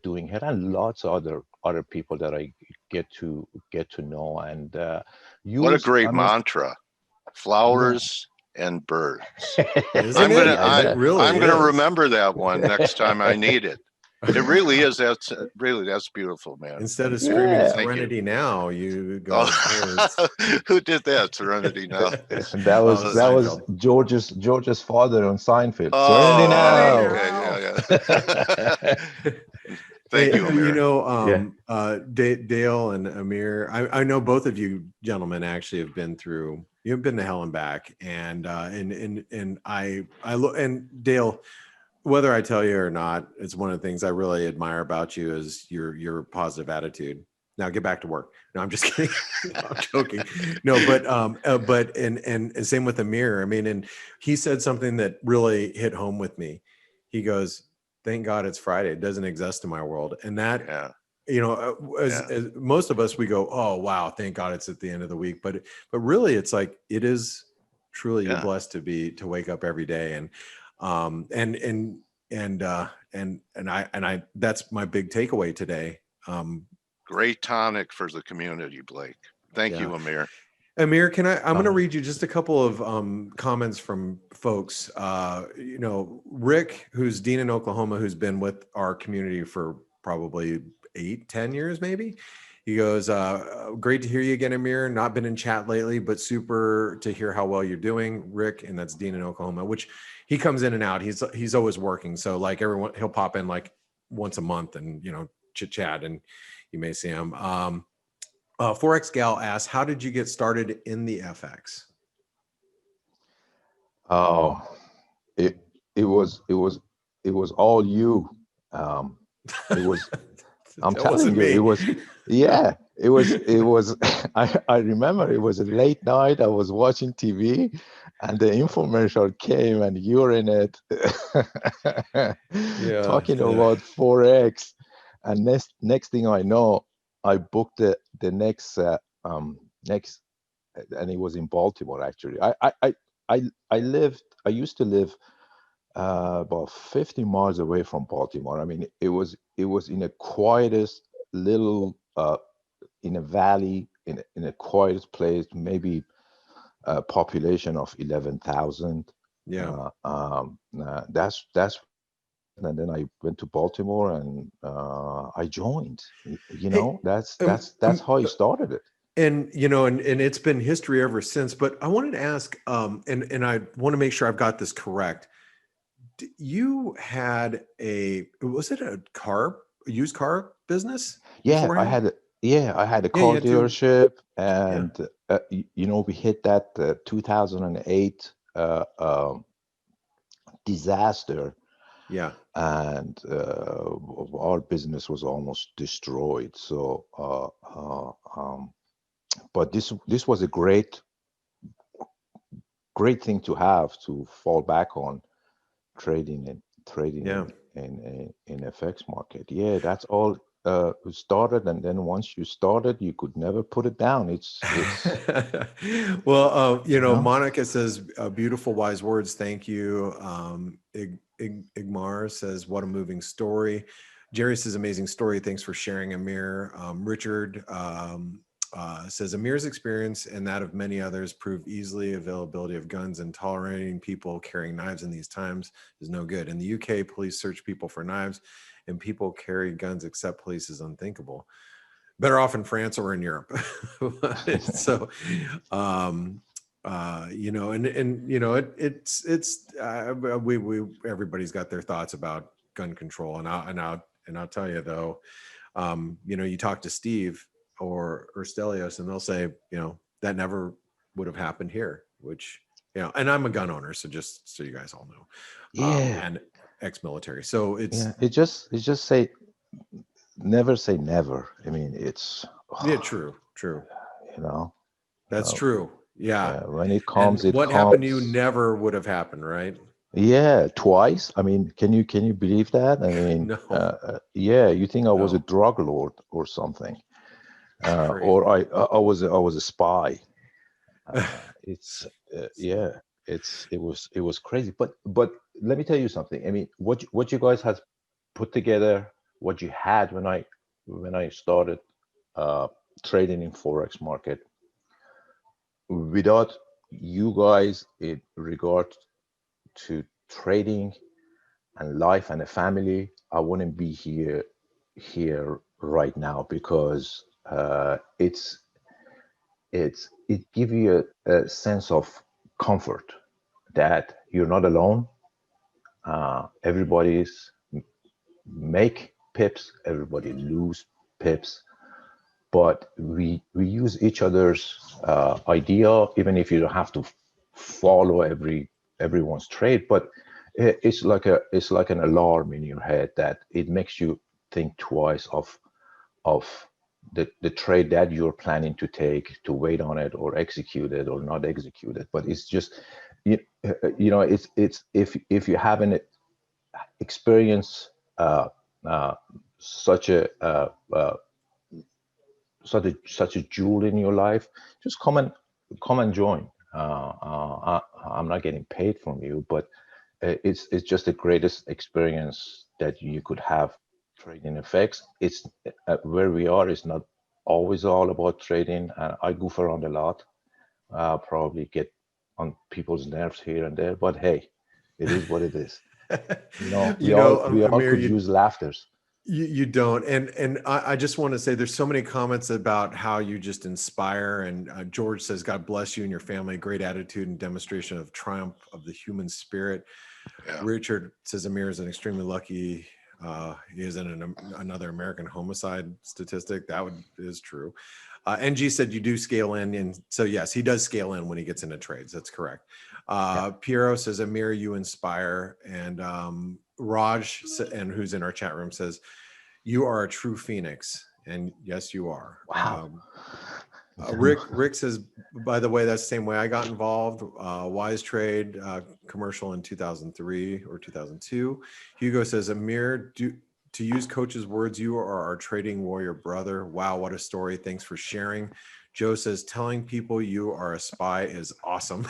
doing it, and lots of other people that I get to know. And what a great mantra: flowers and birds. Isn't it? It really I'm gonna is. remember that one next time I need it. It really is. That's beautiful, man. Instead of screaming Serenity Now, you go. Who did that? Serenity Now. That was George's father on Seinfeld. Serenity Now. Okay. Thank you, Amir. You know, Dale and Amir, I know both of you gentlemen actually have been through. You've been to hell and back, and Dale, whether I tell you or not, it's one of the things I really admire about you is your positive attitude. Now get back to work. No, I'm just kidding. I'm joking. No, but and same with Amir. I mean, and he said something that really hit home with me. He goes, "Thank God it's Friday. It doesn't exist in my world." And that, you know, as most of us, we go, "Oh wow, thank God it's at the end of the week." But really, it's like it is truly you're blessed to wake up every day and I that's my big takeaway today. Great tonic for the community, Blake. Thank you, Amir. Amir, I'm going to read you just a couple of comments from folks. You know, Rick, who's Dean in Oklahoma, who's been with our community for probably 8-10 years, maybe. He goes, great to hear you again, Amir. Not been in chat lately, but super to hear how well you're doing, Rick. And that's Dean in Oklahoma, which he comes in and out. He's always working. So like everyone, he'll pop in like once a month and, you know, chit chat, and you may see him. Forex Gal asks, how did you get started in the FX? Oh, it was all you. It was, I'm telling you, it was, it was, I remember it was a late night. I was watching TV and the infomercial came and you're in it talking about Forex. And next thing I know, I booked the next, and it was in Baltimore, actually. I used to live about 50 miles away from Baltimore. I mean, it was in the quietest little, in a valley, in a quiet place, maybe a population of 11,000. That's and then I went to Baltimore and I joined. You know, that's how I started it. And and it's been history ever since. But I wanted to ask, and I want to make sure I've got this correct. You had was it a used car business Yeah, I beforehand? had I had a Yeah, you car had two. dealership, Yeah, and we hit that 2008 disaster, yeah. and our business was almost destroyed. So, but this was a great thing to have to fall back on, trading Yeah. in FX market. Yeah, that's all started, and then once you started, you could never put it down. It's Well, know. Monica says, beautiful, wise words. Thank you. Igmar says, what a moving story. Jerry says, amazing story. Thanks for sharing, Amir. Richard says, Amir's experience and that of many others prove easily availability of guns, and tolerating people carrying knives in these times is no good. In the UK, police search people for knives, and people carry guns except police is unthinkable. Better off in France or in Europe. So, we everybody's got their thoughts about gun control, and I'll tell you though, you talk to Steve or Stelios, and they'll say, that never would have happened here, which, and I'm a gun owner, so just so you guys all know, Yeah, and ex-military. So it's, yeah. It just say never say never. I mean, it's yeah, true. you know, That's uh, true. Yeah. yeah. When it And comes, it what happened to you comes. never would have happened, right? Yeah, twice. I mean, can you believe that? I mean, No, yeah. You think I was a no, drug lord or something, it's or crazy. I was a spy. It's yeah. It was crazy. But let me tell you something. I mean, what you guys has put together, what you had when I started uh, trading in forex market, without you guys in regard to trading and life and a family, I wouldn't be here right now, because it give you a sense of comfort that you're not alone. Everybody's make pips, everybody lose pips, but we use each other's idea, even if you don't have to follow everyone's trade. But it's like an alarm in your head that it makes you think twice of the trade that you're planning to take, to wait on it or execute it or not execute it. But it's just it's if you haven't experienced uh, such a such a jewel in your life, just come and join. I'm not getting paid from you, but it's just the greatest experience that you could have trading effects. It's where we are is not always all about trading. I goof around a lot, probably get on people's nerves here and there, but hey, it is what it is. We all Amir, could use laughters. you don't, and I just want to say, there's so many comments about how you just inspire. And George says, God bless you and your family. Great attitude and demonstration of triumph of the human spirit. Yeah. Richard says, Amir is an extremely lucky. He is in another American homicide statistic. That is true. NG said you do scale in, and so yes, he does scale in when he gets into trades. That's correct. Piero says, Amir, you inspire. And Raj, and who's in our chat room, says, you are a true phoenix. And yes, you are. Wow. Rick says, by the way, that's the same way I got involved. Wise Trade commercial in 2003 or 2002. Hugo says, Amir, to use coach's words, you are our trading warrior brother. Wow, what a story. Thanks for sharing. Joe says, telling people you are a spy is awesome.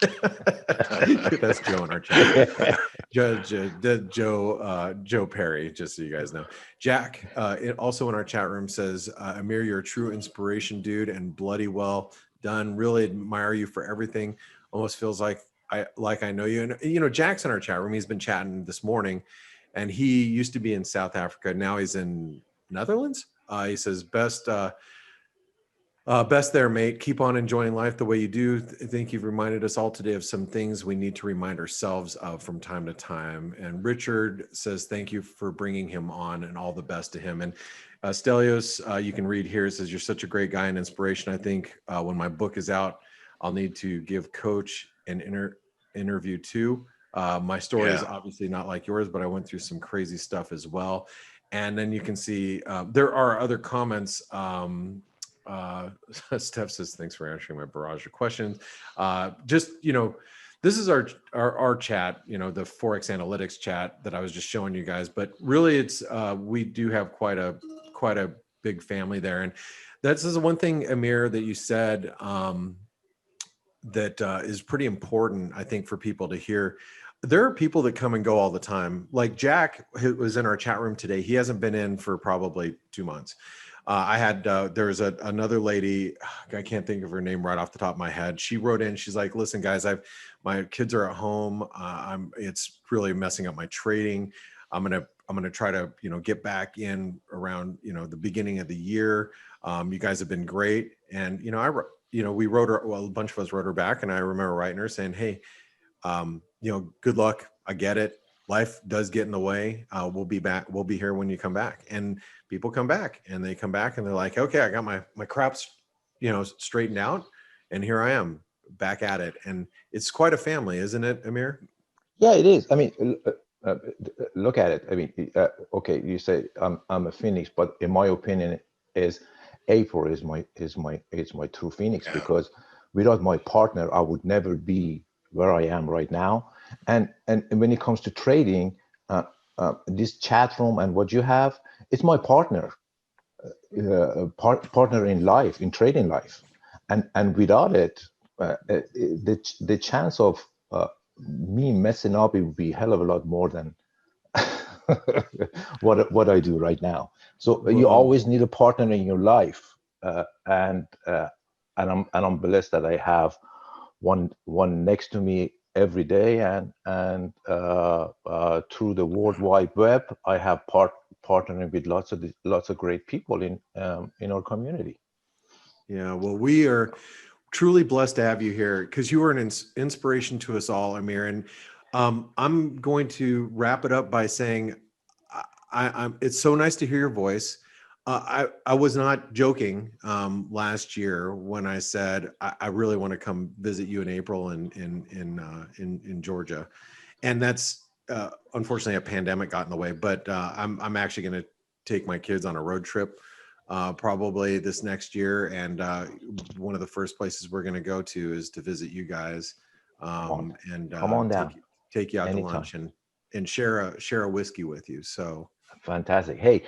That's Joe in our chat. Joe Perry, just so you guys know. Jack, also in our chat room, says, Amir, you're a true inspiration, dude, and bloody well done. Really admire you for everything. Almost feels like I know you. And Jack's in our chat room. He's been chatting this morning, and he used to be in South Africa. Now he's in Netherlands. He says, best Best there, mate. Keep on enjoying life the way you do. I think you've reminded us all today of some things we need to remind ourselves of from time to time. And Richard says, thank you for bringing him on and all the best to him. And Stelios, you can read here. It says, you're such a great guy and inspiration. I think when my book is out, I'll need to give Coach an interview too. My story is obviously not like yours, but I went through some crazy stuff as well. And then you can see there are other comments. Steph says, thanks for answering my barrage of questions. Just, this is our chat, the ForexAnalytix chat that I was just showing you guys, but really it's, we do have quite a big family there. And that's the one thing, Amir, that you said, that is pretty important, I think, for people to hear. There are people that come and go all the time. Like Jack, who was in our chat room today, he hasn't been in for probably 2 months. I had, there was another lady, I can't think of her name right off the top of my head. She wrote in, she's like, listen guys, my kids are at home. It's really messing up my trading. I'm going to try to, get back in around, the beginning of the year. You guys have been great. And, we wrote her, well, a bunch of us wrote her back, and I remember writing her saying, hey, good luck. I get it. Life does get in the way. We'll be back. We'll be here when you come back. And people come back, and they come back and they're like, okay, I got my craps, straightened out, and here I am back at it. And it's quite a family, isn't it, Amir? Yeah, it is. I mean, look at it. I mean, okay, you say I'm a Phoenix, but in my opinion, is April is my true Phoenix, because without my partner, I would never be where I am right now. And when it comes to trading, this chat room and what you have, it's my partner, partner in life, in trading life. And without it, the chance of me messing up, it would be a hell of a lot more than what I do right now. So you always need a partner in your life, and I'm blessed that I have one next to me every day, and through the World Wide Web, I have partnering with lots of great people in our community. Yeah, well, we are truly blessed to have you here, because you are an inspiration to us all, Amir. And I'm going to wrap it up by saying, it's so nice to hear your voice. I was not joking last year when I said I really want to come visit you in April in Georgia, and that's unfortunately a pandemic got in the way. But I'm actually going to take my kids on a road trip probably this next year, and one of the first places we're going to go to is to visit you guys, and come on down, take you out anytime to lunch and share a whiskey with you. So fantastic. Hey,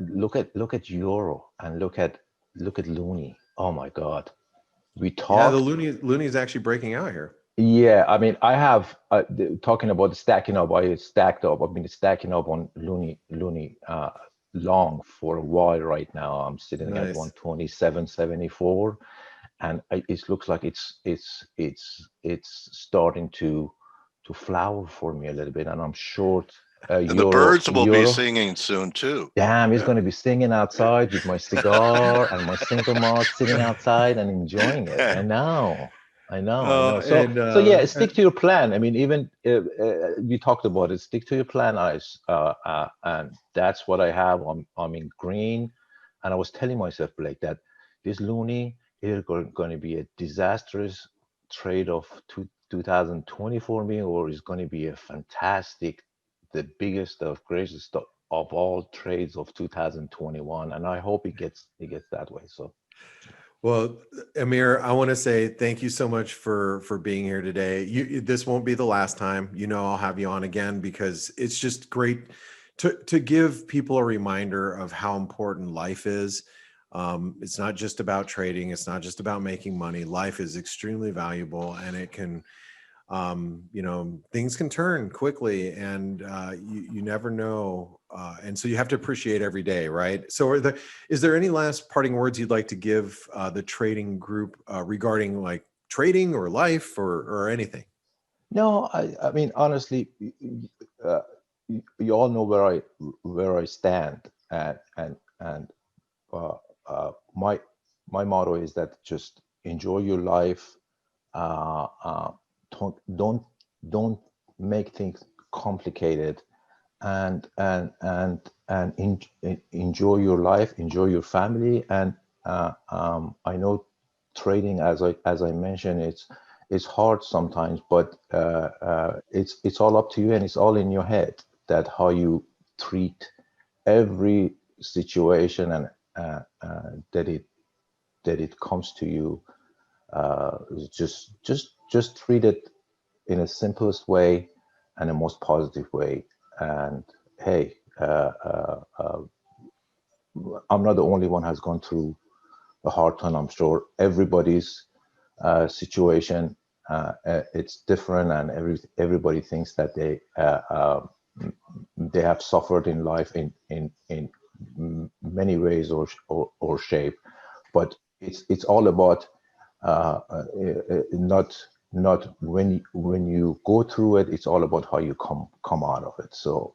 look at Euro and look at Looney. Oh my God, we talked. Yeah, the Looney is actually breaking out here. Yeah, I mean, I have talking about the stacking up. I stacked up. I've been stacking up on Looney long for a while right now. I'm sitting at 127.74, and it looks like it's starting to flower for me a little bit, and I'm short. And the birds will be singing soon too. Damn, he's going to be singing outside with my cigar and my single malt, sitting outside and enjoying it. I know. So yeah, stick to your plan. I mean, even we talked about it. Stick to your plan, Ice, and that's what I have. I'm in green, and I was telling myself, Blake, that this Looney is going to be a disastrous trade of 2020 for me, or is going to be a fantastic, the biggest of greatest of all trades of 2021, and I hope it gets that way. So. Well, Amir, I want to say thank you so much for being here today. This won't be the last time. I'll have you on again, because it's just great to give people a reminder of how important life is. It's not just about trading. It's not just about making money. Life is extremely valuable, and it can, things can turn quickly, and you never know. And so you have to appreciate every day, right? So is there any last parting words you'd like to give the trading group regarding like trading or life or anything? No, I mean, honestly, you all know where I stand, and my motto is that just enjoy your life. Don't make things complicated, and enjoy your life, enjoy your family. And I know trading, as I mentioned, it's hard sometimes, but it's all up to you, and it's all in your head, that how you treat every situation, and that it comes to you. Just treat it in the simplest way and the most positive way. And hey, I'm not the only one has gone through a hard time. I'm sure everybody's situation it's different, and everybody thinks that they have suffered in life in many ways or shape, but it's all about not when you go through it. It's all about how you come out of it. So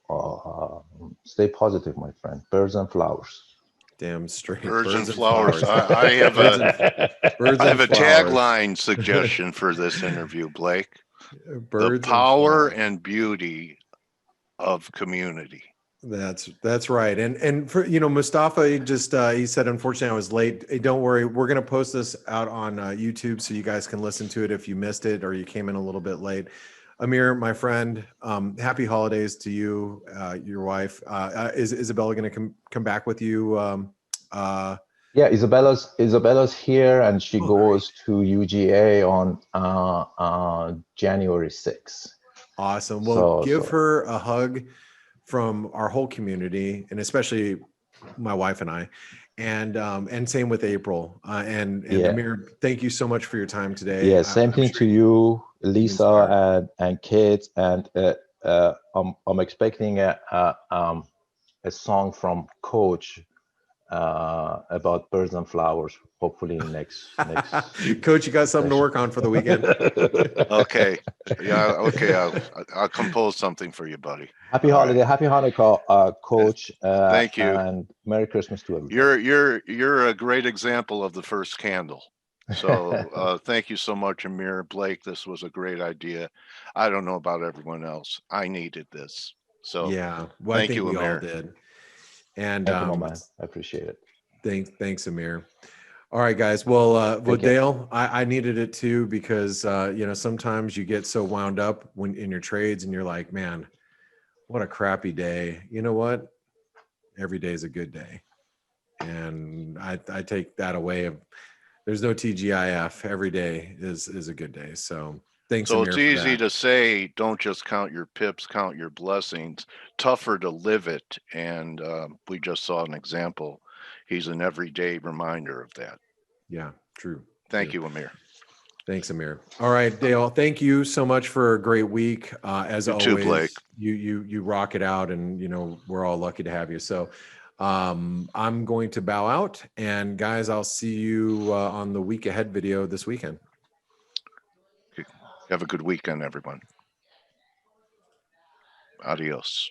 stay positive, my friend. Birds and flowers. Damn straight. Birds and flowers. flowers. I have Birds a Birds I have and a flowers. tagline suggestion for this interview, Blake. The Birds power and flowers. and beauty of community. That's right. And for, Mustafa, he just he said, unfortunately, I was late. Hey, don't worry, we're gonna post this out on YouTube so you guys can listen to it if you missed it or you came in a little bit late. Amir, my friend, happy holidays to you, your wife. Is Isabella gonna come back with you? Yeah, Isabella's here, and she goes to UGA on January 6th. Awesome. Well, give So her a hug from our whole community, and especially my wife and I, and same with April. And yeah. Amir, thank you so much for your time today. Yeah, same thing sure to you, Lisa, inspired. and kids. And I'm expecting a song from Coach about birds and flowers, hopefully next. Coach, you got something to work on for the weekend. Okay. Yeah. Okay. I'll compose something for you, buddy. Happy holiday, happy Hanukkah, Coach. Thank you. And Merry Christmas to everybody. You're a great example of the first candle. So thank you so much, Amir. Blake, this was a great idea. I don't know about everyone else. I needed this. So Yeah, well, I thank think you, we Amir. all did. And Thank you, my man. I appreciate it. thanks, Amir. All right, guys. Well, Dale, I needed it too, because sometimes you get so wound up when in your trades and you're like, man, what a crappy day. You know what? Every day is a good day. And I take that away. There's no TGIF. Every day is a good day. So thanks, So Amir, it's for easy that. to say, don't just count your pips, count your blessings. Tougher to live it. And we just saw an example. He's an everyday reminder of that. Yeah, true. Thank you, Amir. Thanks, Amir. All right, Dale, thank you so much for a great week. As You always, too, Blake. You rock it out, and we're all lucky to have you. So I'm going to bow out, and guys, I'll see you on the week ahead video this weekend. Have a good weekend, everyone. Adios.